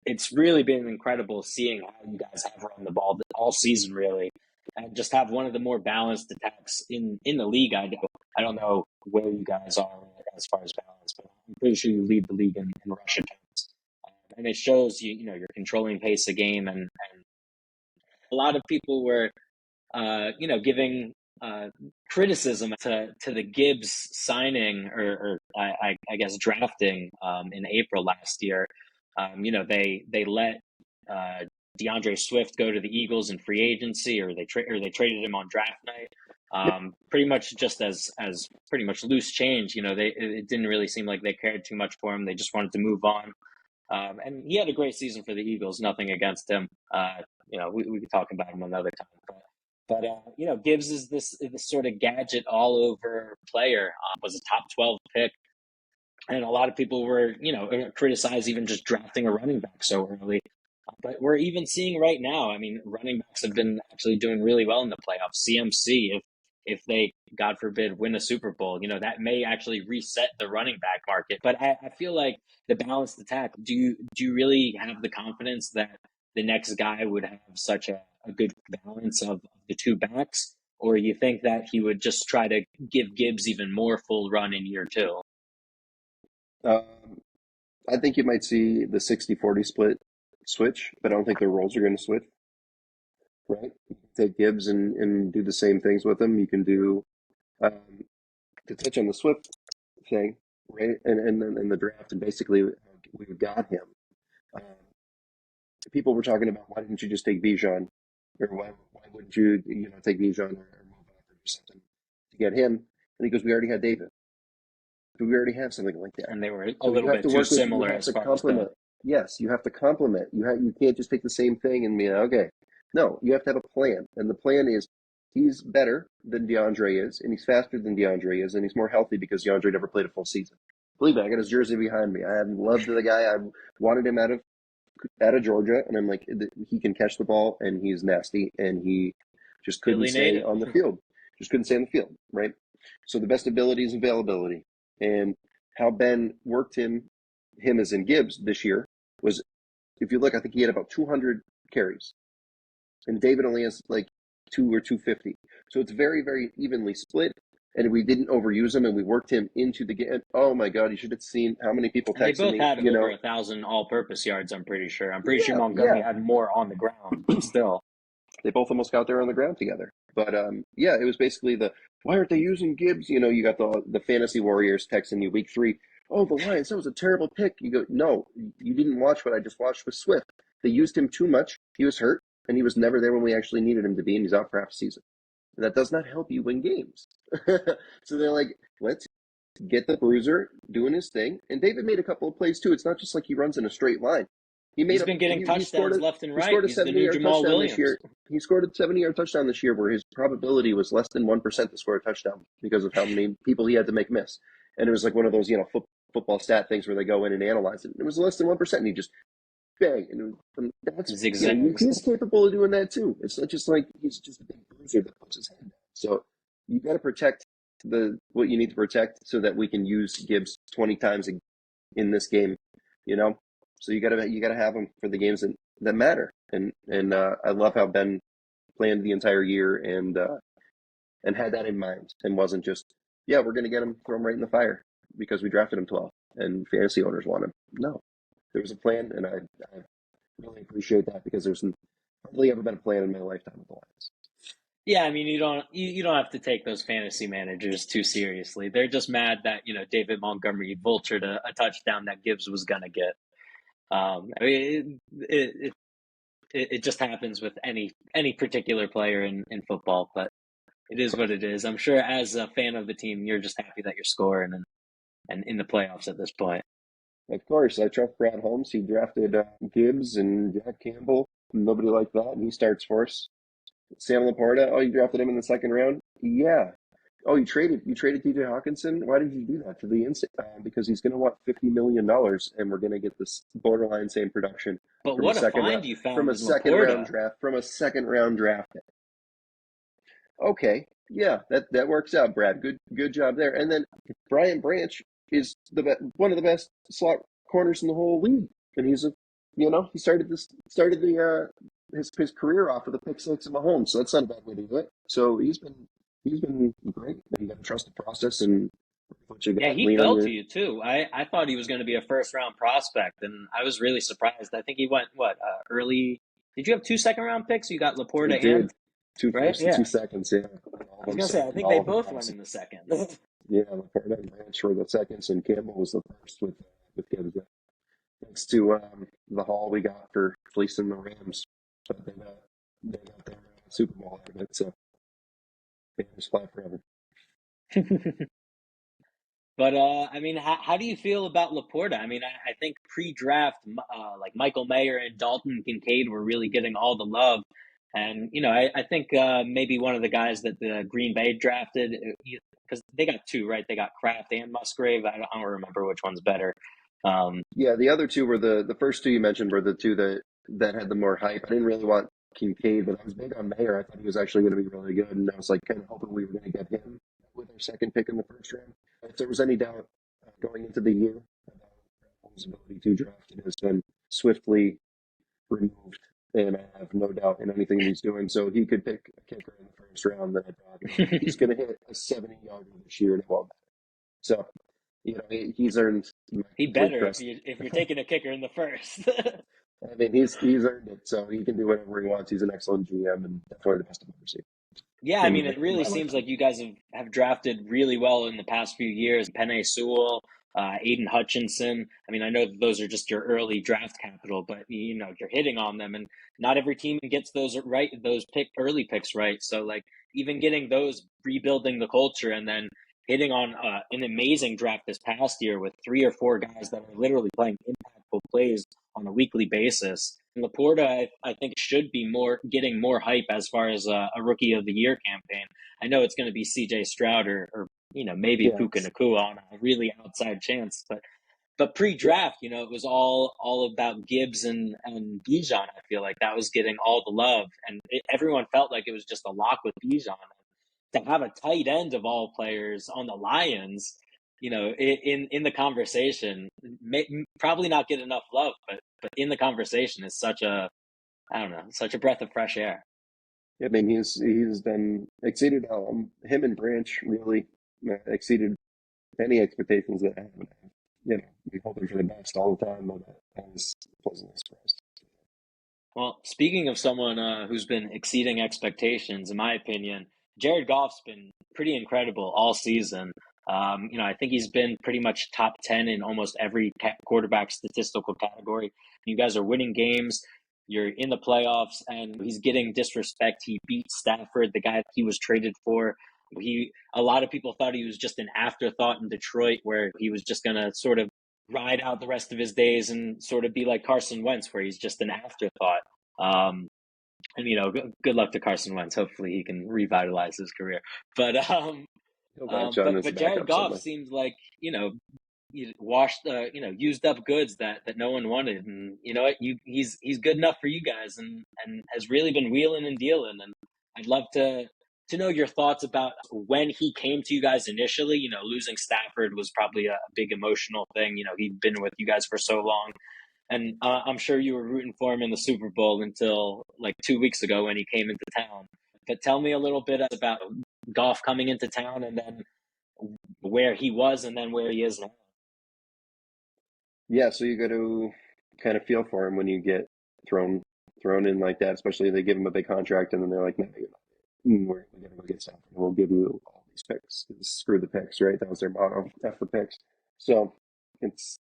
Speaker 1: it's really been incredible seeing how you guys have run the ball all season, really, and just have one of the more balanced attacks in the league. I don't know where you guys are as far as balance, but I'm pretty sure you lead the league in rush attempts, and it shows you're controlling pace of game, and a lot of people were giving criticism to the Gibbs signing or I guess drafting in April last year. They let DeAndre Swift go to the Eagles in free agency, or they traded him on draft night.
Speaker 2: Yep.
Speaker 1: Pretty much just as pretty much loose change. It didn't really seem like they cared too much for him. They just wanted to move on. And he had a great season for the Eagles. Nothing against him. We could talk about him another time. But Gibbs is this sort of gadget all over player. Was a top 12 pick, and a lot of people were criticize even just drafting a running back so early. But we're even seeing right now. I mean, running backs have been actually doing really well in the playoffs. CMC, if they, God forbid, win a Super Bowl, that may actually reset the running back market. But I feel like the balanced attack. Do you really have the confidence that the next guy would have such a good balance of the two backs, or you think that he would just try to give Gibbs even more full run in year two?
Speaker 2: Um, I think you might see the 60-40 split switch, but I don't think their roles are going to switch, right? You can take Gibbs and do the same things with him. You can do, um, to touch on the Swift thing, right? And then in the draft, and basically we've got him. Um, People were talking about why didn't you just take Bijan, or why wouldn't you take Bijan or move up or something to get him? And he goes, we already had David. But we already have something like that.
Speaker 1: And they were a
Speaker 2: So you
Speaker 1: little
Speaker 2: have
Speaker 1: bit
Speaker 2: to
Speaker 1: too
Speaker 2: work with, you
Speaker 1: similar
Speaker 2: have
Speaker 1: as
Speaker 2: to
Speaker 1: far as the.
Speaker 2: complement. Yes, you have to complement. You can't just take the same thing and be okay. No, you have to have a plan, and the plan is he's better than DeAndre is, and he's faster than DeAndre is, and he's more healthy because DeAndre never played a full season. Believe me, I got his jersey behind me. I loved the guy. I wanted him out of Georgia, and I'm like, he can catch the ball, and he's nasty, and he just couldn't
Speaker 1: Philly
Speaker 2: stay
Speaker 1: native.
Speaker 2: on the field. Just couldn't stay on the field, right? So the best ability is availability, and how Ben worked him as in Gibbs this year was, if you look, I think he had about 200 carries, and David only has like 250. So it's very, very evenly split. And we didn't overuse him, and we worked him into the game. Oh my God, you should have seen how many people
Speaker 1: And they
Speaker 2: texted
Speaker 1: both
Speaker 2: me.
Speaker 1: had over 1,000 all-purpose yards. I'm pretty sure. I'm pretty sure
Speaker 2: Yeah,
Speaker 1: Montgomery
Speaker 2: yeah.
Speaker 1: had more on the ground, but still.
Speaker 2: They both almost got there on the ground together. But yeah, it was basically why aren't they using Gibbs? You got the fantasy warriors texting you week 3. Oh, the Lions, that was a terrible pick. You go, no, you didn't watch what I just watched with Swift. They used him too much. He was hurt, and he was never there when we actually needed him to be, and he's out for half a season. And that does not help you win games. So they're like, let's get the bruiser doing his thing. And David made a couple of plays too. It's not just like he runs in a straight line. He made
Speaker 1: He's
Speaker 2: a
Speaker 1: been getting
Speaker 2: he scored
Speaker 1: touchdowns
Speaker 2: a
Speaker 1: left and
Speaker 2: he
Speaker 1: right.
Speaker 2: scored a
Speaker 1: He's the
Speaker 2: seventy
Speaker 1: new
Speaker 2: yard
Speaker 1: Jamal
Speaker 2: touchdown this
Speaker 1: Williams.
Speaker 2: year. He scored a 70-yard touchdown this year where his probability was less than 1% to score a touchdown because of how many people he had to make miss. And it was like one of those, football stat things where they go in and analyze it. It was less than 1%, and he just bang. And that's,
Speaker 1: Zigzags.
Speaker 2: he's capable of doing that too. It's not just like he's just a big bruiser that puts his head down. So you got to protect what you need to protect so that we can use Gibbs 20 times in this game, you know. So you gotta have him for the games that matter. And I love how Ben planned the entire year and had that in mind and wasn't just, yeah, we're gonna get him, throw him right in the fire because we drafted him 12 and fantasy owners want him. No, there was a plan, and I really appreciate that because there's hardly ever been a plan in my lifetime with the Lions.
Speaker 1: Yeah, I mean you don't have to take those fantasy managers too seriously. They're just mad that David Montgomery vultured a touchdown that Gibbs was gonna get. I mean it just happens with any particular player in football, but it is what it is. I'm sure as a fan of the team, you're just happy that you're scoring and in the playoffs at this point.
Speaker 2: Of course, I trust Brad Holmes. He drafted Gibbs and Jack Campbell. Nobody like that, and he starts for us. Sam Laporta, oh, you drafted him in the second round? Yeah. Oh, you traded TJ Hawkinson. Why did you do that to the instant? Because he's going to want $50 million, and we're going to get this borderline same production
Speaker 1: But
Speaker 2: from a
Speaker 1: what a
Speaker 2: second round
Speaker 1: find you
Speaker 2: from
Speaker 1: found
Speaker 2: a
Speaker 1: in
Speaker 2: second round
Speaker 1: Laporta.
Speaker 2: draft from a second round draft. Okay, yeah, that works out, Brad. Good job there. And then Brian Branch is one of the best slot corners in the whole league, and he started his career off with a pick six of Mahomes, so that's not a bad way to do it. So he's been great. You got to trust the process and what you
Speaker 1: Yeah,
Speaker 2: got.
Speaker 1: he
Speaker 2: Lean on
Speaker 1: fell to
Speaker 2: your.
Speaker 1: you too. I thought he was going to be a first round prospect, and I was really surprised. I think he went what early. Did you have two second round picks? You got
Speaker 2: I
Speaker 1: Laporta and
Speaker 2: did two
Speaker 1: right?
Speaker 2: first and
Speaker 1: Yeah,
Speaker 2: 2 seconds. Yeah, all
Speaker 1: I
Speaker 2: of
Speaker 1: was
Speaker 2: them
Speaker 1: gonna say I
Speaker 2: second.
Speaker 1: think they
Speaker 2: All of them
Speaker 1: both went
Speaker 2: awesome.
Speaker 1: in the second.
Speaker 2: Yeah, Laporta and Branch were the seconds, and Campbell was the first with Gibbs. Thanks to the haul we got for fleecing the Rams, but they got their Super Bowl out of it, so they just fly forever.
Speaker 1: But I mean, how do you feel about Laporta? I mean, I think pre-draft, like Michael Mayer and Dalton Kincaid were really getting all the love, and I think maybe one of the guys that the Green Bay drafted, because they got two, right? They got Kraft and Musgrave. I don't remember which one's better. Um,
Speaker 2: Yeah, the other two were the first two you mentioned were the two that had the more hype. I didn't really want Kincaid, but I was big on Mayer. I thought he was actually going to be really good, and I was like kind of hoping we were going to get him with our second pick in the first round. If there was any doubt going into the year about his ability to draft, it has been swiftly removed, and I have no doubt in anything that he's doing. So he could pick a kicker in the first round that I thought, he's going to hit a 70-yarder this year, and it won't matter. So, he's earned my
Speaker 1: he
Speaker 2: complete
Speaker 1: better if
Speaker 2: trust.
Speaker 1: you're taking a kicker in the first.
Speaker 2: I mean, he's earned it, so he can do whatever he wants. He's an excellent GM and definitely the best I've ever seen
Speaker 1: Yeah, I
Speaker 2: in
Speaker 1: mean,
Speaker 2: my
Speaker 1: it
Speaker 2: in
Speaker 1: really
Speaker 2: my
Speaker 1: seems
Speaker 2: lifetime.
Speaker 1: like you guys have drafted really well in the past few years. Penei Sewell, Aiden Hutchinson. I mean, I know that those are just your early draft capital, but you're hitting on them, and not every team gets those right, those early picks right. So like even getting those, rebuilding the culture, and then hitting on an amazing draft this past year with three or four guys that are literally playing impactful plays on a weekly basis. And Laporta, I think, should be getting more hype as far as a rookie of the year campaign. I know it's going to be C.J. Stroud or maybe
Speaker 2: Yeah,
Speaker 1: Puka Nakua on a really outside chance, but
Speaker 2: yeah,
Speaker 1: pre-draft, it was all about Gibbs and Bijan. I feel like that was getting all the love, and everyone felt like it was just a lock with Bijan. To have a tight end of all players on the Lions, in the conversation, probably not get enough love, but in the conversation is such a, I don't know, such a breath of fresh air.
Speaker 2: I mean, he's been exceeded him and Branch really exceeded any expectations that I have. We hoping for the best all the time, but I was pleasantly surprised.
Speaker 1: Well, speaking of someone who's been exceeding expectations, in my opinion, Jared Goff's been pretty incredible all season. I think he's been pretty much top 10 in almost every quarterback statistical category. You guys are winning games, you're in the playoffs, and he's getting disrespect. He beat Stafford, the guy that he was traded for. A lot of people thought he was just an afterthought in Detroit, where he was just going to sort of ride out the rest of his days and sort of be like Carson Wentz, where he's just an afterthought. Um, and good luck to Carson Wentz. Hopefully, he can revitalize his career. But
Speaker 2: He'll latch on as a
Speaker 1: but Jared
Speaker 2: backup
Speaker 1: Goff
Speaker 2: somewhere.
Speaker 1: seems like washed used up goods that no one wanted, and you know what, he's good enough for you guys, and has really been wheeling and dealing. And I'd love to know your thoughts about when he came to you guys initially. Losing Stafford was probably a big emotional thing. He'd been with you guys for so long, and I'm sure you were rooting for him in the Super Bowl until like 2 weeks ago when he came into town. But tell me a little bit about Goff coming into town, and then where he was, and then where he is now.
Speaker 2: Yeah, so you got to kind of feel for him when you get thrown thrown in like that, especially they give him a big contract and then they're like, no, you're not. We're gonna go get Stafford. We'll give you all these picks. Screw the picks, right? That was their motto. F the picks. So it's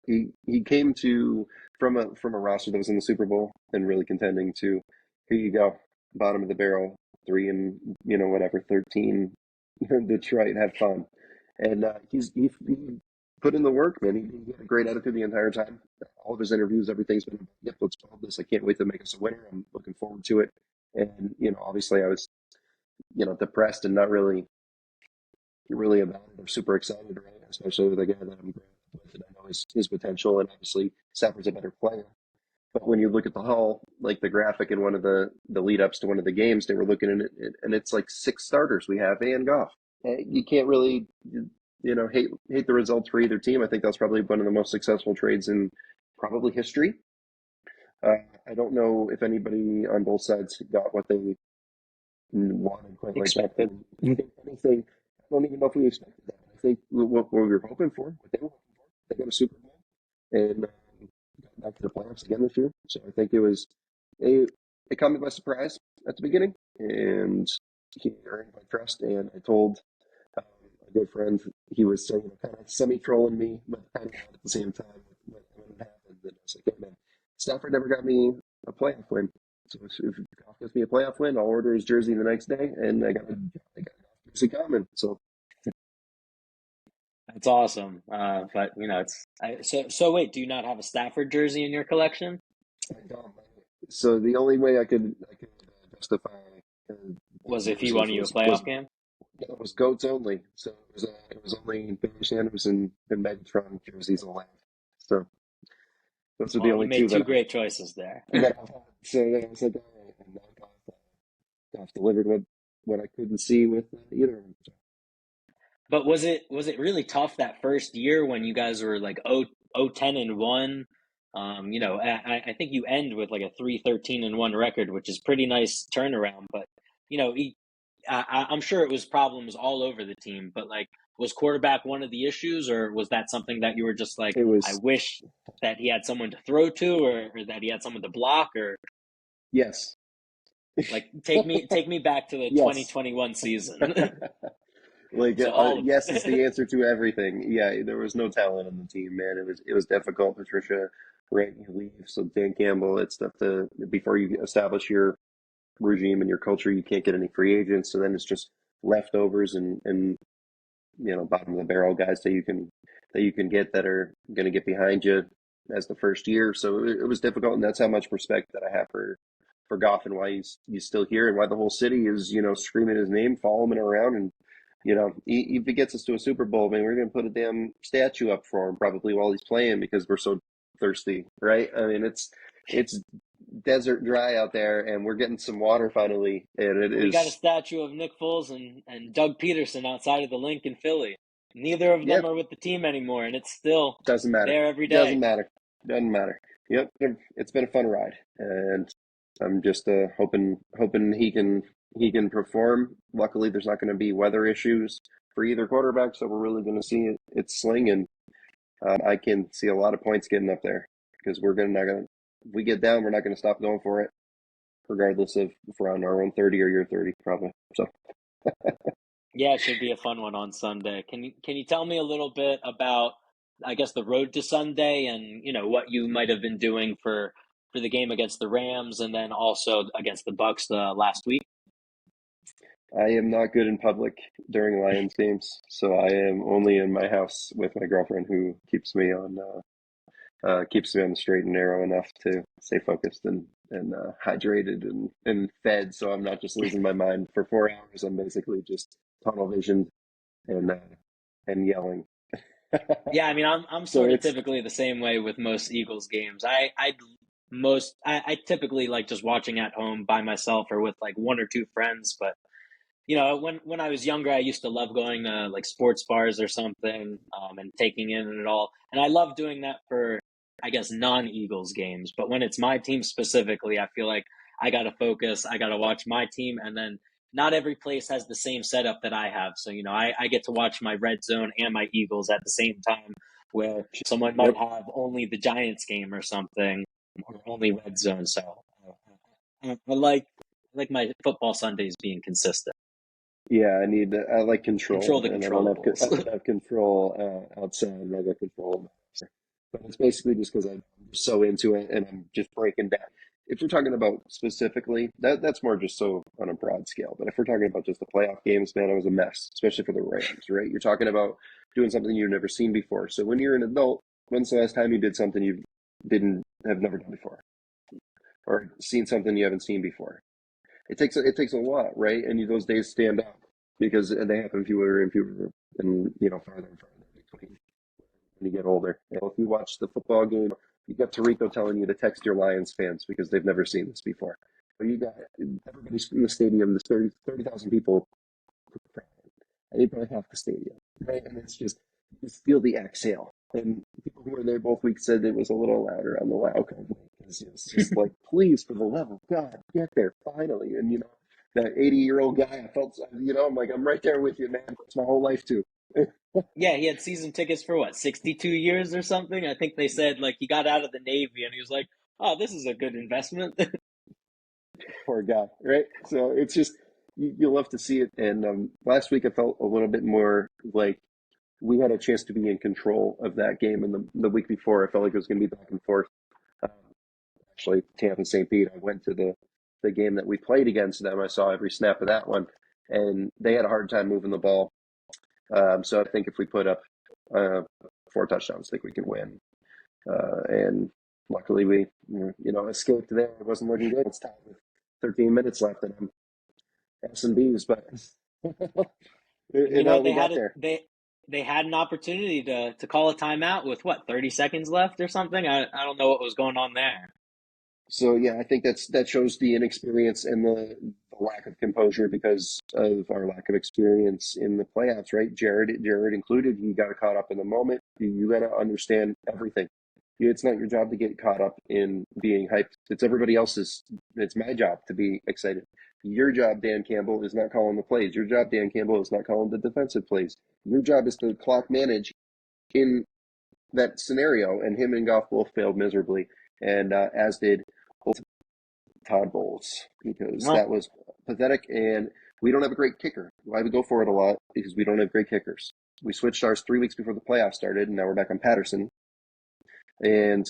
Speaker 2: he came to from a roster that was in the Super Bowl and really contending to here you go, bottom of the barrel, three and whatever 13, Detroit, have fun, and he put in the work, man. He had a great attitude the entire time. All of his interviews, everything's been, yep, let's build this. I can't wait to make us a winner. I'm looking forward to it. And obviously I was depressed and not really really about it. I'm super excited, right? Especially with a guy that I'm growing up with, and I know his potential, and obviously Stafford's a better player. But when you look at the Hull, like the graphic in one of the lead ups to one of the games, they were looking at it, and it's like six starters we have and Goff. You can't really, hate the results for either team. I think that's probably one of the most successful trades in probably history. Uh, I don't know if anybody on both sides got what they wanted quite like that.
Speaker 1: Expected.
Speaker 2: I think anything, I don't even know if we expected that. I think what we were hoping for, what they were hoping for, they got a Super Bowl and got back to the playoffs again this year. So I think it, it caught me by surprise at the beginning, and he earned my trust. And I told a good friend, he was saying, kind of semi trolling me, but kind of not at the same time when it happened. And I was like, hey man, Stafford never got me a playoff win. So if Goff gives me a playoff win, I'll order his jersey the next day, and I got a jersey coming. So
Speaker 1: That's awesome. But so wait, do you not have a Stafford jersey in your collection?
Speaker 2: I don't. So the only way I could justify uh, that
Speaker 1: Was if he
Speaker 2: jersey
Speaker 1: won you a
Speaker 2: was
Speaker 1: playoff game?
Speaker 2: it was goats only. So it was only Barry Sanders and Megatron jerseys allowed. So those are the
Speaker 1: Well, you
Speaker 2: only
Speaker 1: made
Speaker 2: two
Speaker 1: two great choices there.
Speaker 2: that I've had. So then I was like, all right, and now Goff delivered what I couldn't see with either of them. So,
Speaker 1: But was it really tough that first year when you guys were like 10-1? I think you end with like a 3-13-1 record, which is pretty nice turnaround. But I'm sure it was problems all over the team. But like, was quarterback one of the issues, or was that something that you were just like,
Speaker 2: it
Speaker 1: I
Speaker 2: was
Speaker 1: wish that he had someone to throw to, or that he had someone to block, or
Speaker 2: yes,
Speaker 1: like take me back to the
Speaker 2: yes.
Speaker 1: 2021 season.
Speaker 2: Like
Speaker 1: So all of
Speaker 2: yes is the
Speaker 1: it.
Speaker 2: answer to everything. Yeah, there was no talent on the team, man. It was difficult. Patricia Wright, you leave, so Dan Campbell. It's tough to before you establish your regime and your culture. You can't get any free agents, so then it's just leftovers and bottom of the barrel guys that you can get that are going to get behind you as the first year. So it was difficult, and that's how much respect that I have for Goff and why he's still here and why the whole city is screaming his name, following him around, and if he gets us to a Super Bowl, man, we're going to put a damn statue up for him probably while he's playing because we're so thirsty, right? I mean, it's desert dry out there, and we're getting some water finally, and it
Speaker 1: We got a
Speaker 2: is
Speaker 1: statue of Nick Foles and Doug Peterson outside of the link in Philly. Neither of
Speaker 2: yeah,
Speaker 1: them are with the team anymore, and it's still
Speaker 2: doesn't matter,
Speaker 1: there every
Speaker 2: doesn't
Speaker 1: day.
Speaker 2: matter, doesn't matter. Yep, it's been a fun ride, and I'm just hoping he can perform. Luckily, there's not going to be weather issues for either quarterback, so we're really going to see it sling, and I can see a lot of points getting up there because we're gonna not gonna if we get down, we're not going to stop going for it, regardless of if we're on our own 30 or your 30, probably. So
Speaker 1: Yeah, it should be a fun one on Sunday. Can you tell me a little bit about, I guess, the road to Sunday and what you might have been doing for the game against the Rams and then also against the Bucks last week?
Speaker 2: I am not good in public during Lions games, so I am only in my house with my girlfriend, who keeps me on the straight and narrow enough to stay focused and hydrated and fed, so I'm not just losing my mind for 4 hours. I'm basically just tunnel visioned and yelling.
Speaker 1: Yeah, I mean, I'm
Speaker 2: So
Speaker 1: sort of
Speaker 2: it's
Speaker 1: typically the same way with most Eagles games. I typically like just watching at home by myself or with like one or two friends. But when I was younger, I used to love going to like sports bars or something, and taking in it all. And I love doing that for, I guess, non-Eagles games. But when it's my team specifically, I feel like I got to focus. I got to watch my team, and then not every place has the same setup that I have. So I get to watch my red zone and my Eagles at the same time, where someone might
Speaker 2: yep.
Speaker 1: have only the Giants game or something, or only red zone. So I like my football Sundays being consistent.
Speaker 2: Yeah, I like
Speaker 1: Control
Speaker 2: control,
Speaker 1: the
Speaker 2: and I
Speaker 1: controllables.
Speaker 2: don't have control outside. I got control, but it's basically just because I'm so into it and I'm just breaking down. If we're talking about specifically, that's more just so on a broad scale. But if we're talking about just the playoff games, man, it was a mess, especially for the Rams, right? You're talking about doing something you've never seen before. So when you're an adult, when's the last time you did something you didn't have never done before, or seen something you haven't seen before? It takes a lot, right? And those days stand out. because they happen fewer and fewer and, farther and farther between when you get older. And if you watch the football game, you got Tarico telling you to text your Lions fans because they've never seen this before. But you got everybody's in the stadium, there's 30,000 people, and you probably half the stadium, right? And it's just, you just feel the exhale. And people who were there both weeks said it was a little louder on the wow card because it was just like, please, for the love of God, get there finally. And that 80-year-old guy, I felt, I'm like, I'm right there with you, man. It's my whole life too.
Speaker 1: Yeah, he had season tickets for what, 62 years or something? I think they said like he got out of the Navy and he was like, "Oh, this is a good investment."
Speaker 2: Poor guy, right? So it's just, you love to see it. And last week I felt a little bit more like we had a chance to be in control of that game. And the week before, I felt like it was going to be back and forth. Um, Actually, Tampa St. Pete, I went to the game that we played against them. I saw every snap of that one, and they had a hard time moving the ball. So I think if we put up uh, 4 touchdowns, I think we can win. And luckily, we escaped there. It wasn't looking good. It's tied with 13 minutes left, and I'm S and B's, but
Speaker 1: You know,
Speaker 2: we got there.
Speaker 1: they had an opportunity to call a timeout with what, 30 seconds left or something. I don't know what was going on there.
Speaker 2: So yeah, I think that shows the inexperience and the lack of composure because of our lack of experience in the playoffs, right? Jared included, he got caught up in the moment. You got to understand everything. It's not your job to get caught up in being hyped. It's everybody else's. It's my job to be excited. Your job, Dan Campbell, is not calling the plays. Your job, Dan Campbell, is not calling the defensive plays. Your job is to clock manage in that scenario, and him and Goff both failed miserably, and as did Todd Bowles, because
Speaker 1: Well,
Speaker 2: that was pathetic. And we don't have a great kicker. Why we go for it a lot because we don't have great kickers. We switched ours 3 weeks before the playoffs started, and now we're back on Patterson. And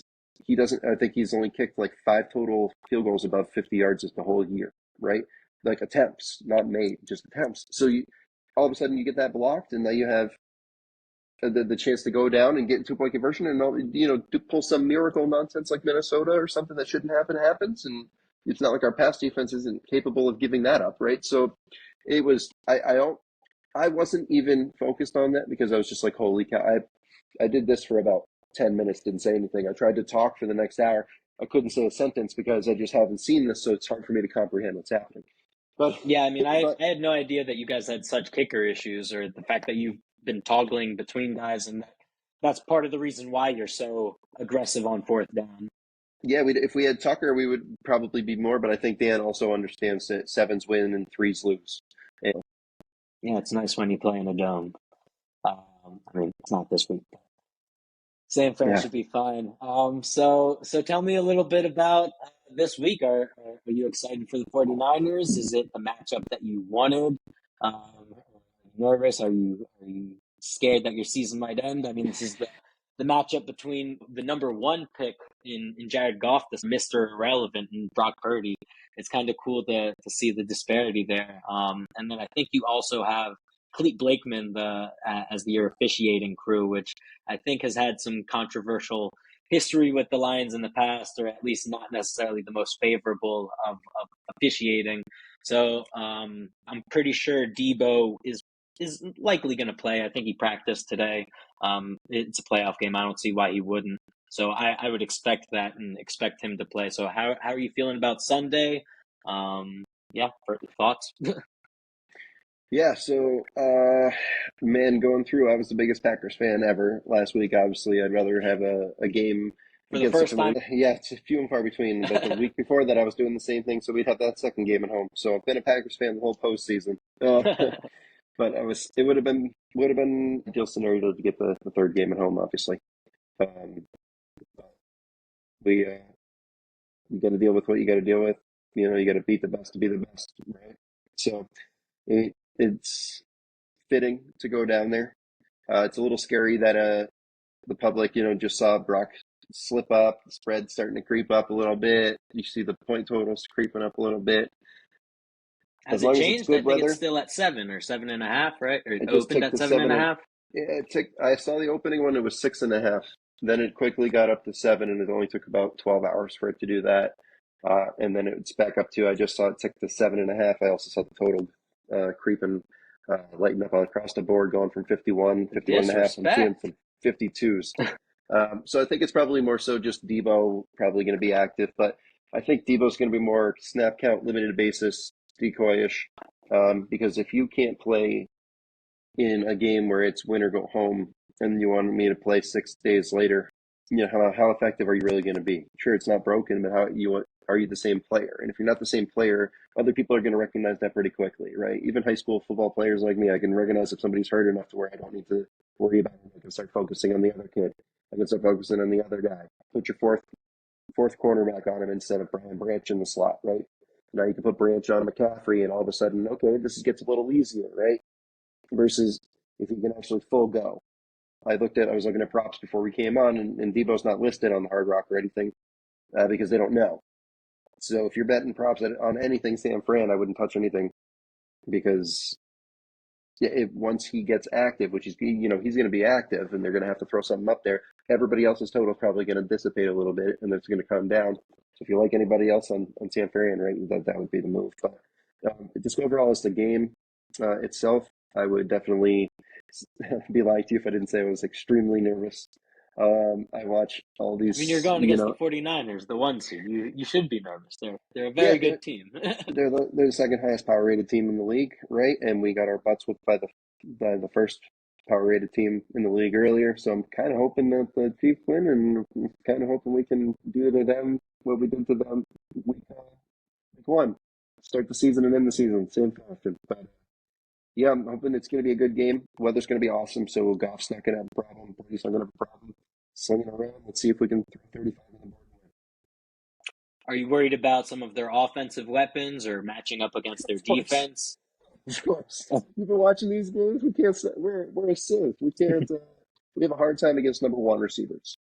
Speaker 2: he doesn't. I think he's only kicked like 5 total field goals above 50 yards the whole year, right? Like attempts, not made, just attempts. So all of a sudden you get that blocked, and now you have the chance to go down and get 2 point conversion, and pull some miracle nonsense like Minnesota or something that shouldn't happen happens, and it's not like our pass defense isn't capable of giving that up, right? So it was. I wasn't even focused on that because I was just like, holy cow! I did this for about 10 minutes, didn't say anything. I tried to talk for the next hour. I couldn't say a sentence because I just haven't seen this, so it's hard for me to comprehend what's happening. But
Speaker 1: yeah, I mean,
Speaker 2: but
Speaker 1: I had no idea that you guys had such kicker issues, or the fact that you've been toggling between guys, and that's part of the reason why you're so aggressive on fourth down.
Speaker 2: yeah, if we had Tucker, we would probably be more. But I think Dan also understands that sevens win and threes lose. And
Speaker 1: Yeah, it's nice when you play in a dome. I mean, it's not this week. Sam Fair
Speaker 2: yeah,
Speaker 1: should be fine. So tell me a little bit about this week. Are you excited for the 49ers? Is it the matchup that you wanted? Are you nervous? Are you scared that your season might end? I mean, this is the matchup between the number one pick in Jared Goff, this Mr. Irrelevant, and Brock Purdy. It's kind of cool to see the disparity there. And then I think you also have Clete Blakeman as your officiating crew, which I think has had some controversial history with the Lions in the past, or at least not necessarily the most favorable of officiating. So I'm pretty sure Debo is likely going to play. I think he practiced today. It's a playoff game. I don't see why he wouldn't. So I would expect that and expect him to play. So how are you feeling about Sunday? Yeah, for thoughts
Speaker 2: yeah. So, man, going through, I was the biggest Packers fan ever last week. Obviously, I'd rather have a game
Speaker 1: for the
Speaker 2: against a
Speaker 1: first time.
Speaker 2: familiar. Yeah, it's few and far between. But the week before that, I was doing the same thing, so we'd have that second game at home. So I've been a Packers fan the whole postseason. But it would have been a ideal scenario to get the third game at home, obviously. Um, we you got to deal with what you got to deal with. You got to beat the best to be the best, right? So it's fitting to go down there. It's a little scary that the public, just saw Brock slip up, the spread starting to creep up a little bit. You see the point totals creeping up a little bit.
Speaker 1: Has
Speaker 2: As
Speaker 1: it
Speaker 2: long as it's
Speaker 1: changed? I
Speaker 2: good
Speaker 1: think it's
Speaker 2: we're
Speaker 1: still at 7 or 7.5, right? Or it
Speaker 2: I just
Speaker 1: opened
Speaker 2: took
Speaker 1: at
Speaker 2: the
Speaker 1: seven and
Speaker 2: seven
Speaker 1: a
Speaker 2: and
Speaker 1: half.
Speaker 2: it took. I saw the opening one. It was 6.5. Then it quickly got up to 7, and it only took about 12 hours for it to do that. And then it's back up to. I just saw it tick to 7.5. I also saw the total creeping lighting up all across the board, going from 51, 51 and a half. I'm seeing
Speaker 1: Disrespect.
Speaker 2: some 52s. So I think it's probably more so just Debo probably going to be active, but I think Debo's going to be more snap count, limited basis, decoy-ish, because if you can't play in a game where it's win or go home and you want me to play 6 days later, how effective are you really going to be? Sure, it's not broken, but are you the same player? And if you're not the same player, other people are going to recognize that pretty quickly, right? Even high school football players like me, I can recognize if somebody's hurt enough to where I don't need to worry about it. I can start focusing on the other kid. I can start focusing on the other guy. Put your fourth cornerback on him instead of Brian Branch in the slot, right? Now you can put Branch on McCaffrey, and all of a sudden, okay, gets a little easier, right? Versus if you can actually full go. I was looking at props before we came on, and Debo's not listed on the Hard Rock or anything because they don't know. So if you're betting props on anything San Fran, I wouldn't touch anything because once he gets active, which he's going to be active, and they're going to have to throw something up there. Everybody else's total is probably going to dissipate a little bit, and it's going to come down. So if you like anybody else on San Fran, right, that would be the move. But just overall, as the game itself, I would definitely be lying to you if I didn't say I was extremely nervous. I watch all
Speaker 1: I mean, you're
Speaker 2: these,
Speaker 1: going against the 49ers, the one seed. You should be nervous. They're a
Speaker 2: yeah,
Speaker 1: very good team.
Speaker 2: they're the second highest power rated team in the league, right? And we got our butts whipped by the first power rated team in the league earlier. So I'm kind of hoping that the Chiefs win, and kind of hoping we can do to them what we did to them week one, start the season and end the season, same fashion. But yeah, I'm hoping it's going to be a good game. Weather's going to be awesome, so Goff's not going to have a problem. Brady's not going to have a problem. Slinging around. Let's see if we can throw 35 on the board.
Speaker 1: Are you worried about some of their offensive weapons or matching up against their
Speaker 2: Of course.
Speaker 1: defense?
Speaker 2: Of course. You've been watching these games. We can't. We're a sieve. We can't. We have a hard time against number one receivers.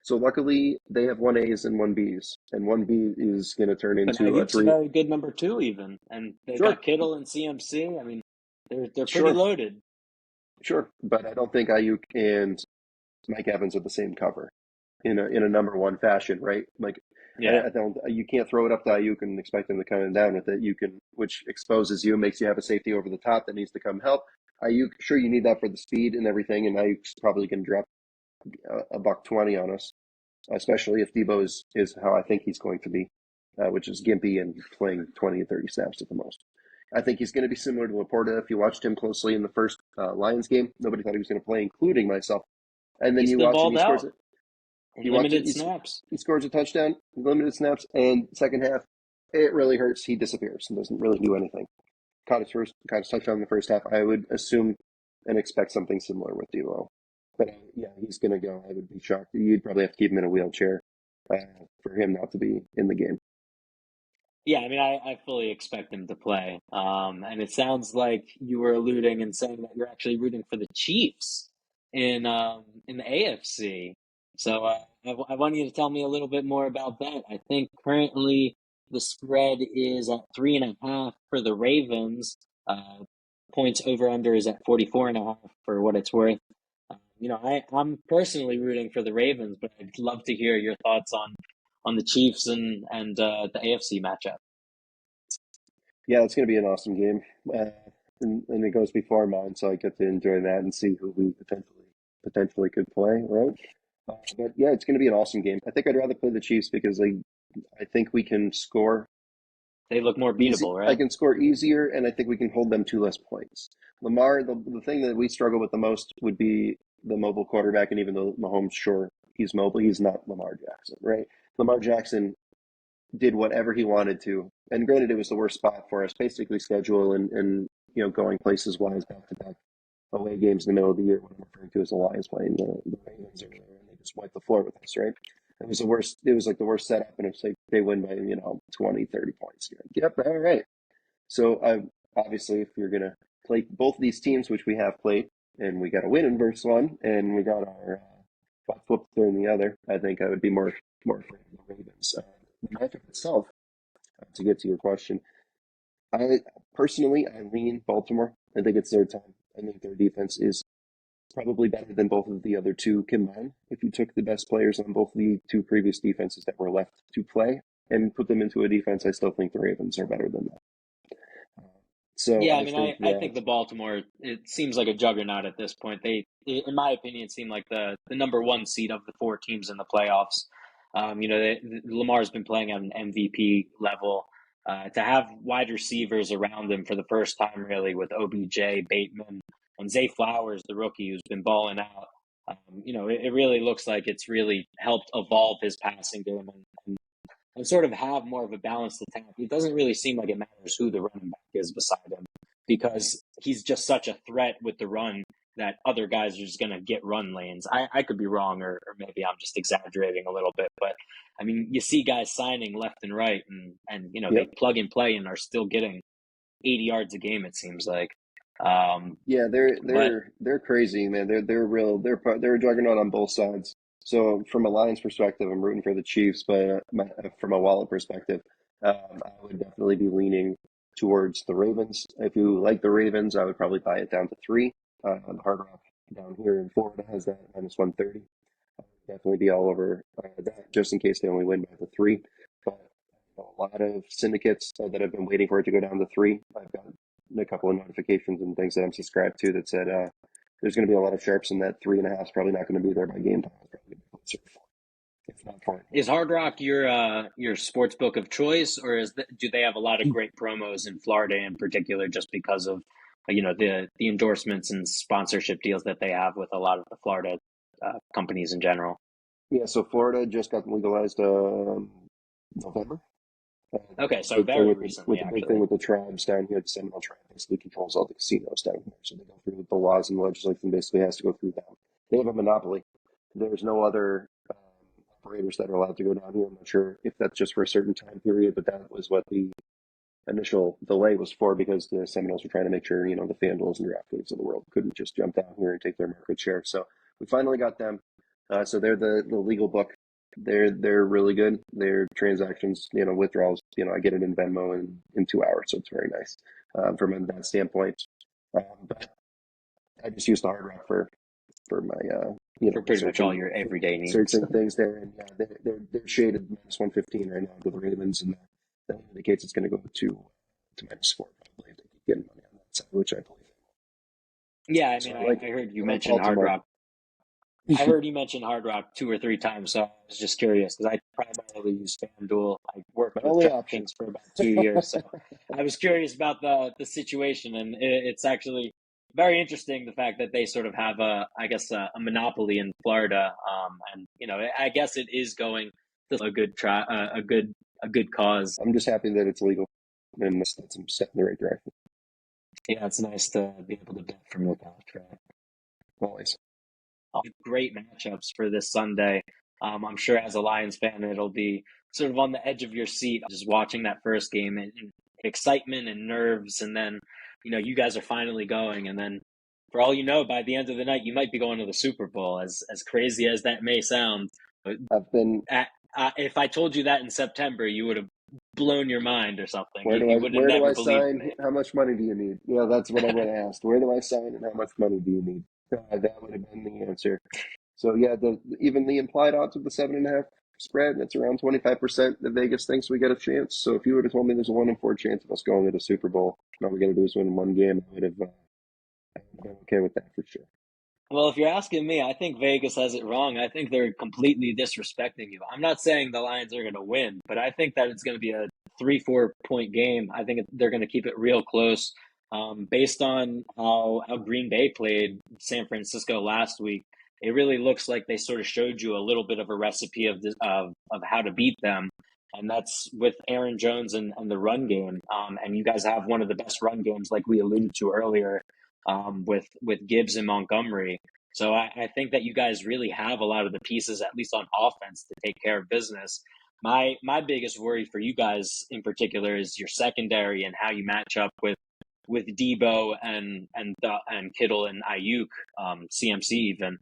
Speaker 2: So luckily they have one A's and one B's, and one B is going to turn
Speaker 1: But
Speaker 2: into a
Speaker 1: Ayuk's a
Speaker 2: three.
Speaker 1: very good number two, even, and they
Speaker 2: Sure,
Speaker 1: got Kittle and CMC. I mean, they're pretty
Speaker 2: sure,
Speaker 1: loaded.
Speaker 2: sure. But I don't think Ayuk and Mike Evans are the same cover in a number one fashion, right? Like
Speaker 1: Yeah,
Speaker 2: I don't. You can't throw it up to Ayuk and expect him to come down with it. You can, which exposes you, makes you have a safety over the top that needs to come help. Ayuk, sure, you need that for the speed and everything, and Ayuk's probably going to drop a buck 20 on us, especially if Debo is how I think he's going to be, which is gimpy and playing 20 and 30 snaps at the most. I think he's going to be similar to Laporta. If you watched him closely in the first Lions game, nobody thought he was going to play, including myself. And
Speaker 1: he
Speaker 2: then you
Speaker 1: still
Speaker 2: watch him,
Speaker 1: balled out in
Speaker 2: you watch it,
Speaker 1: limited snaps.
Speaker 2: he scores a touchdown, limited snaps, and second half, it really hurts. He disappears and doesn't really do anything. Caught his touchdown in the first half. I would assume and expect something similar with Debo. But yeah, he's going to go. I would be shocked. You'd probably have to keep him in a wheelchair for him not to be in the game.
Speaker 1: Yeah, I mean, I fully expect him to play. And it sounds like you were alluding and saying that you're actually rooting for the Chiefs in the AFC. So I want you to tell me a little bit more about that. I think currently the spread is at 3.5 for the Ravens. Points over under is at 44.5 for what it's worth. I'm personally rooting for the Ravens, but I'd love to hear your thoughts on the Chiefs and the AFC matchup.
Speaker 2: Yeah, it's going to be an awesome game. And it goes before mine, so I get to enjoy that and see who we potentially could play, right? But yeah, it's going to be an awesome game. I think I'd rather play the Chiefs because I think we can score
Speaker 1: They look more
Speaker 2: easy.
Speaker 1: beatable,
Speaker 2: I
Speaker 1: right?
Speaker 2: can score easier, and I think we can hold them two less points. Lamar, the thing that we struggle with the most would be the mobile quarterback, and even though Mahomes, sure, he's mobile, he's not Lamar Jackson, right? Lamar Jackson did whatever he wanted to, and granted, it was the worst spot for us, basically schedule and going places wise back to back away games in the middle of the year. What I'm referring to as the Lions playing the Ravens, and they just wiped the floor with us, right? It was the worst. It was like the worst setup, and it's like they win by 20, 30 points. You're like, yep, all right. So obviously, if you're gonna play both of these teams, which we have played, and we got a win in verse one, and we got our butt whooped in the other, I think I would be more afraid of the Ravens. The matchup itself, to get to your question, I personally I lean Baltimore. I think it's their time. I think their defense is probably better than both of the other two combined. If you took the best players on both the two previous defenses that were left to play and put them into a defense, I still think the Ravens are better than that. So
Speaker 1: Yeah, I
Speaker 2: I
Speaker 1: mean,
Speaker 2: think
Speaker 1: I
Speaker 2: that,
Speaker 1: think the Baltimore, it seems like a juggernaut at this point. In my opinion, seem like the number one seed of the four teams in the playoffs. Lamar's been playing at an MVP level. To have wide receivers around him for the first time, really, with OBJ, Bateman, and Zay Flowers, the rookie who's been balling out. It really looks like it's really helped evolve his passing game and sort of have more of a balanced attack. It doesn't really seem like it matters who the running back is beside him because he's just such a threat with the run that other guys are just going to get run lanes. I could be wrong, or maybe I'm just exaggerating a little bit, but I mean, you see guys signing left and right, and they
Speaker 2: yep.
Speaker 1: plug and play and are still getting 80 yards a game, it seems like. Um,
Speaker 2: Yeah, they're
Speaker 1: but
Speaker 2: they're they're crazy, man. They're real. They're a juggernaut on both sides. So from a Lions perspective, I'm rooting for the Chiefs, but from a wallet perspective, I would definitely be leaning towards the Ravens. If you like the Ravens, I would probably buy it down to 3. The Hard Rock down here in Florida has that -130. I would definitely be all over that just in case they only win by the 3. But a lot of syndicates that have been waiting for it to go down to 3. I've got a couple of notifications and things that I'm subscribed to that said there's going to be a lot of sharps, and that 3.5 is probably not going to be there by game time. It's probably going to be closer to 4, if not 4.
Speaker 1: is Hard Rock your sports book of choice, or do they have a lot of great promos in Florida in particular, just because of the endorsements and sponsorship deals that they have with a lot of the Florida companies in general?
Speaker 2: Yeah, so Florida just got legalized November.
Speaker 1: Okay,
Speaker 2: The
Speaker 1: so
Speaker 2: big thing
Speaker 1: very
Speaker 2: with
Speaker 1: recently,
Speaker 2: the big thing
Speaker 1: actually.
Speaker 2: with the tribes down here, the Seminole tribe basically controls all the casinos down here. So they go through the laws, and the legislation basically has to go through them. They have a monopoly. There's no other operators that are allowed to go down here. I'm not sure if that's just for a certain time period, but that was what the initial delay was for, because the Seminoles were trying to make sure, the FanDuels and DraftKings of the world couldn't just jump down here and take their market share. So we finally got them. So they're the legal book. They're really good. Their transactions, withdrawals, I get it in Venmo in 2 hours, so it's very nice from that standpoint. But I just use the Hard Rock for my
Speaker 1: For pretty much all
Speaker 2: searching
Speaker 1: your everyday needs.
Speaker 2: searching things there, and yeah, they're shaded -115 right now with the Ravens, and that indicates it's going to go to -4 probably if they keep getting money on that side, which I believe.
Speaker 1: Yeah, I
Speaker 2: So
Speaker 1: mean,
Speaker 2: I like
Speaker 1: I heard you
Speaker 2: I like
Speaker 1: mention Hard
Speaker 2: Baltimore.
Speaker 1: Rock. I heard you mention Hard Rock 2 or 3 times, so I was just curious because I primarily use FanDuel. I
Speaker 2: My
Speaker 1: worked with
Speaker 2: only option.
Speaker 1: DraftKings for about 2 years, so I was curious about the situation, and it's actually very interesting the fact that they sort of have I guess, a monopoly in Florida, and I guess it is going to a good a good cause.
Speaker 2: I'm just happy that it's legal, and that's a step in the right direction.
Speaker 1: Yeah, it's nice to be able to bet from your couch, right?
Speaker 2: Always.
Speaker 1: Great matchups for this Sunday. I'm sure as a Lions fan, it'll be sort of on the edge of your seat just watching that first game and excitement and nerves. And then, you guys are finally going. And then, for all you know, by the end of the night, you might be going to the Super Bowl, as crazy as that may sound. But
Speaker 2: I've been.
Speaker 1: if I told you that in September, you would have blown your mind or something.
Speaker 2: Where do
Speaker 1: You
Speaker 2: I
Speaker 1: would have
Speaker 2: where do
Speaker 1: never
Speaker 2: I
Speaker 1: believed
Speaker 2: sign?
Speaker 1: me.
Speaker 2: How much money do you need? That's what I would have asked. Where do I sign, and how much money do you need? That would have been the answer. So yeah, even the implied odds of the 7.5 spread, that's around 25% that Vegas thinks we get a chance. So if you would have told me there's a 1 in 4 chance of us going to the Super Bowl, and all we got to do is win one game, I would have been okay with that for sure.
Speaker 1: Well, if you're asking me, I think Vegas has it wrong. I think they're completely disrespecting you. I'm not saying the Lions are going to win, but I think that it's going to be a 3, 4 point game. I think they're going to keep it real close. Based on how Green Bay played San Francisco last week, it really looks like they sort of showed you a little bit of a recipe of how to beat them. And that's with Aaron Jones and the run game. And you guys have one of the best run games, like we alluded to earlier, with Gibbs and Montgomery. So I think that you guys really have a lot of the pieces, at least on offense, to take care of business. My biggest worry for you guys in particular is your secondary and how you match up with Debo and Kittle and Ayuk, CMC even,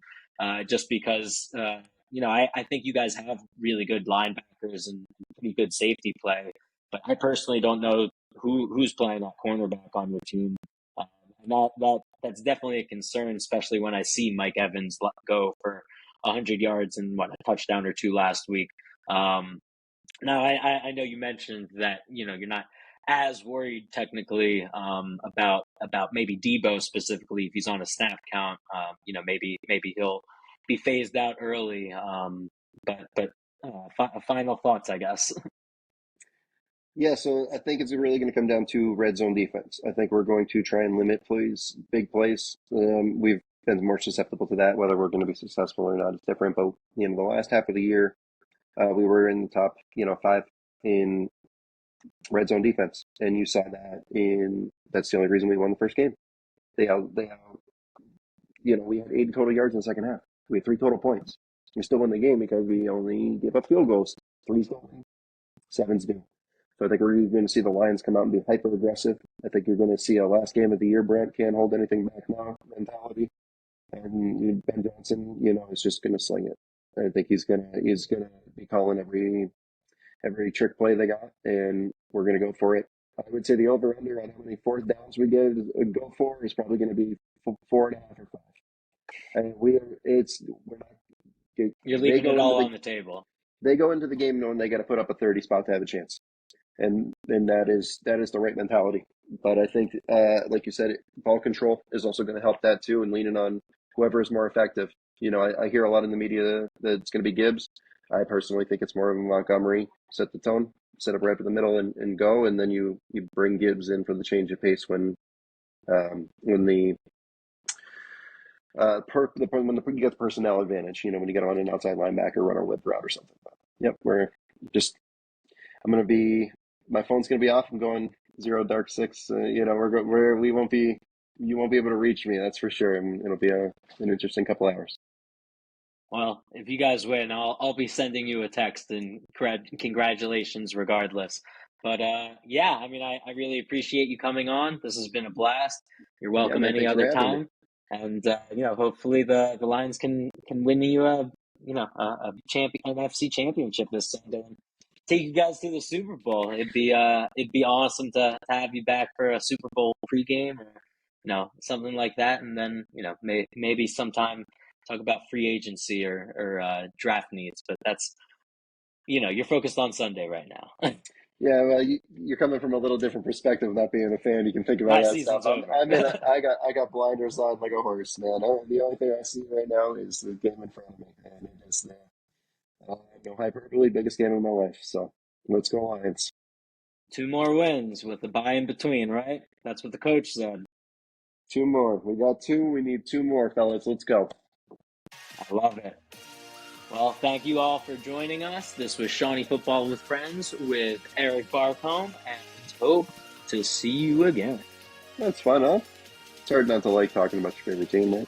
Speaker 1: just because I think you guys have really good linebackers and pretty good safety play, but I personally don't know who's playing at cornerback on your team. Um, and that's definitely a concern, especially when I see Mike Evans go for 100 yards and a touchdown or two last week. Now I know you mentioned that you're not as worried technically about maybe Debo specifically if he's on a snap count. Maybe he'll be phased out early. But final thoughts, I guess.
Speaker 2: Yeah, so I think it's really going to come down to red zone defense. I think we're going to try and limit plays, big plays. We've been more susceptible to that. Whether we're going to be successful or not is different. But the last half of the year, we were in the top, five in red zone defense, and you saw that in. That's the only reason we won the first game. We had 80 total yards in the second half. We had 3 total points. We still won the game because we only gave up field goals. Three's don't, sevens do. So I think we're going to see the Lions come out and be hyper aggressive. I think you're going to see a last game of the year. Brent can't hold anything back now mentality, and Ben Johnson, is just going to sling it. I think he's gonna be calling every trick play they got, and we're gonna go for it. I would say the over under on how many fourth downs we get go for is probably going to be 4.5 or 5. And we're not.
Speaker 1: You're
Speaker 2: They
Speaker 1: leaving it
Speaker 2: go into
Speaker 1: all
Speaker 2: the
Speaker 1: on the table.
Speaker 2: game knowing they got to put up a 30 spot to have a chance, and that is the right mentality. But I think, like you said, ball control is also going to help that too, and leaning on whoever is more effective. I hear a lot in the media that it's going to be Gibbs. I personally think it's more of a Montgomery set the tone, set up right in the middle and go, and then you bring Gibbs in for the change of pace when you get the personnel advantage. When you get on an outside linebacker, run a whip route or something. But, yep, we're just. I'm gonna be. My phone's gonna be off. I'm going zero dark six. We won't be. You won't be able to reach me. That's for sure. And it'll be an interesting couple hours.
Speaker 1: Well, if you guys win, I'll be sending you a text and congratulations regardless. But yeah, I mean, I really appreciate you coming on. This has been a blast. You're
Speaker 2: Yeah,
Speaker 1: welcome
Speaker 2: man.
Speaker 1: any
Speaker 2: Thanks for
Speaker 1: other
Speaker 2: having me.
Speaker 1: time. And hopefully the Lions can win you a champion NFC championship this Sunday and take you guys to the Super Bowl. It'd be awesome to have you back for a Super Bowl pregame or something like that, and then maybe sometime talk about free agency or draft needs. But that's you're focused on Sunday right now.
Speaker 2: Yeah, well, you're coming from a little different perspective, not being a fan. You can think about
Speaker 1: My
Speaker 2: that stuff.
Speaker 1: season's over.
Speaker 2: I got blinders on like a horse, man. The only thing I see right now is the game in front of me, and it is no hyperbole, biggest game of my life. So let's go Lions.
Speaker 1: 2 more wins with the bye in between, right? That's what the coach said.
Speaker 2: 2 more. We got two. We need 2 more, fellas. Let's go.
Speaker 1: I love it. Well, thank you all for joining us. This was Shawnee Football with Friends with Eric Barcomb, and hope to see you again.
Speaker 2: That's fun, huh? It's hard not to like talking about your favorite team, man.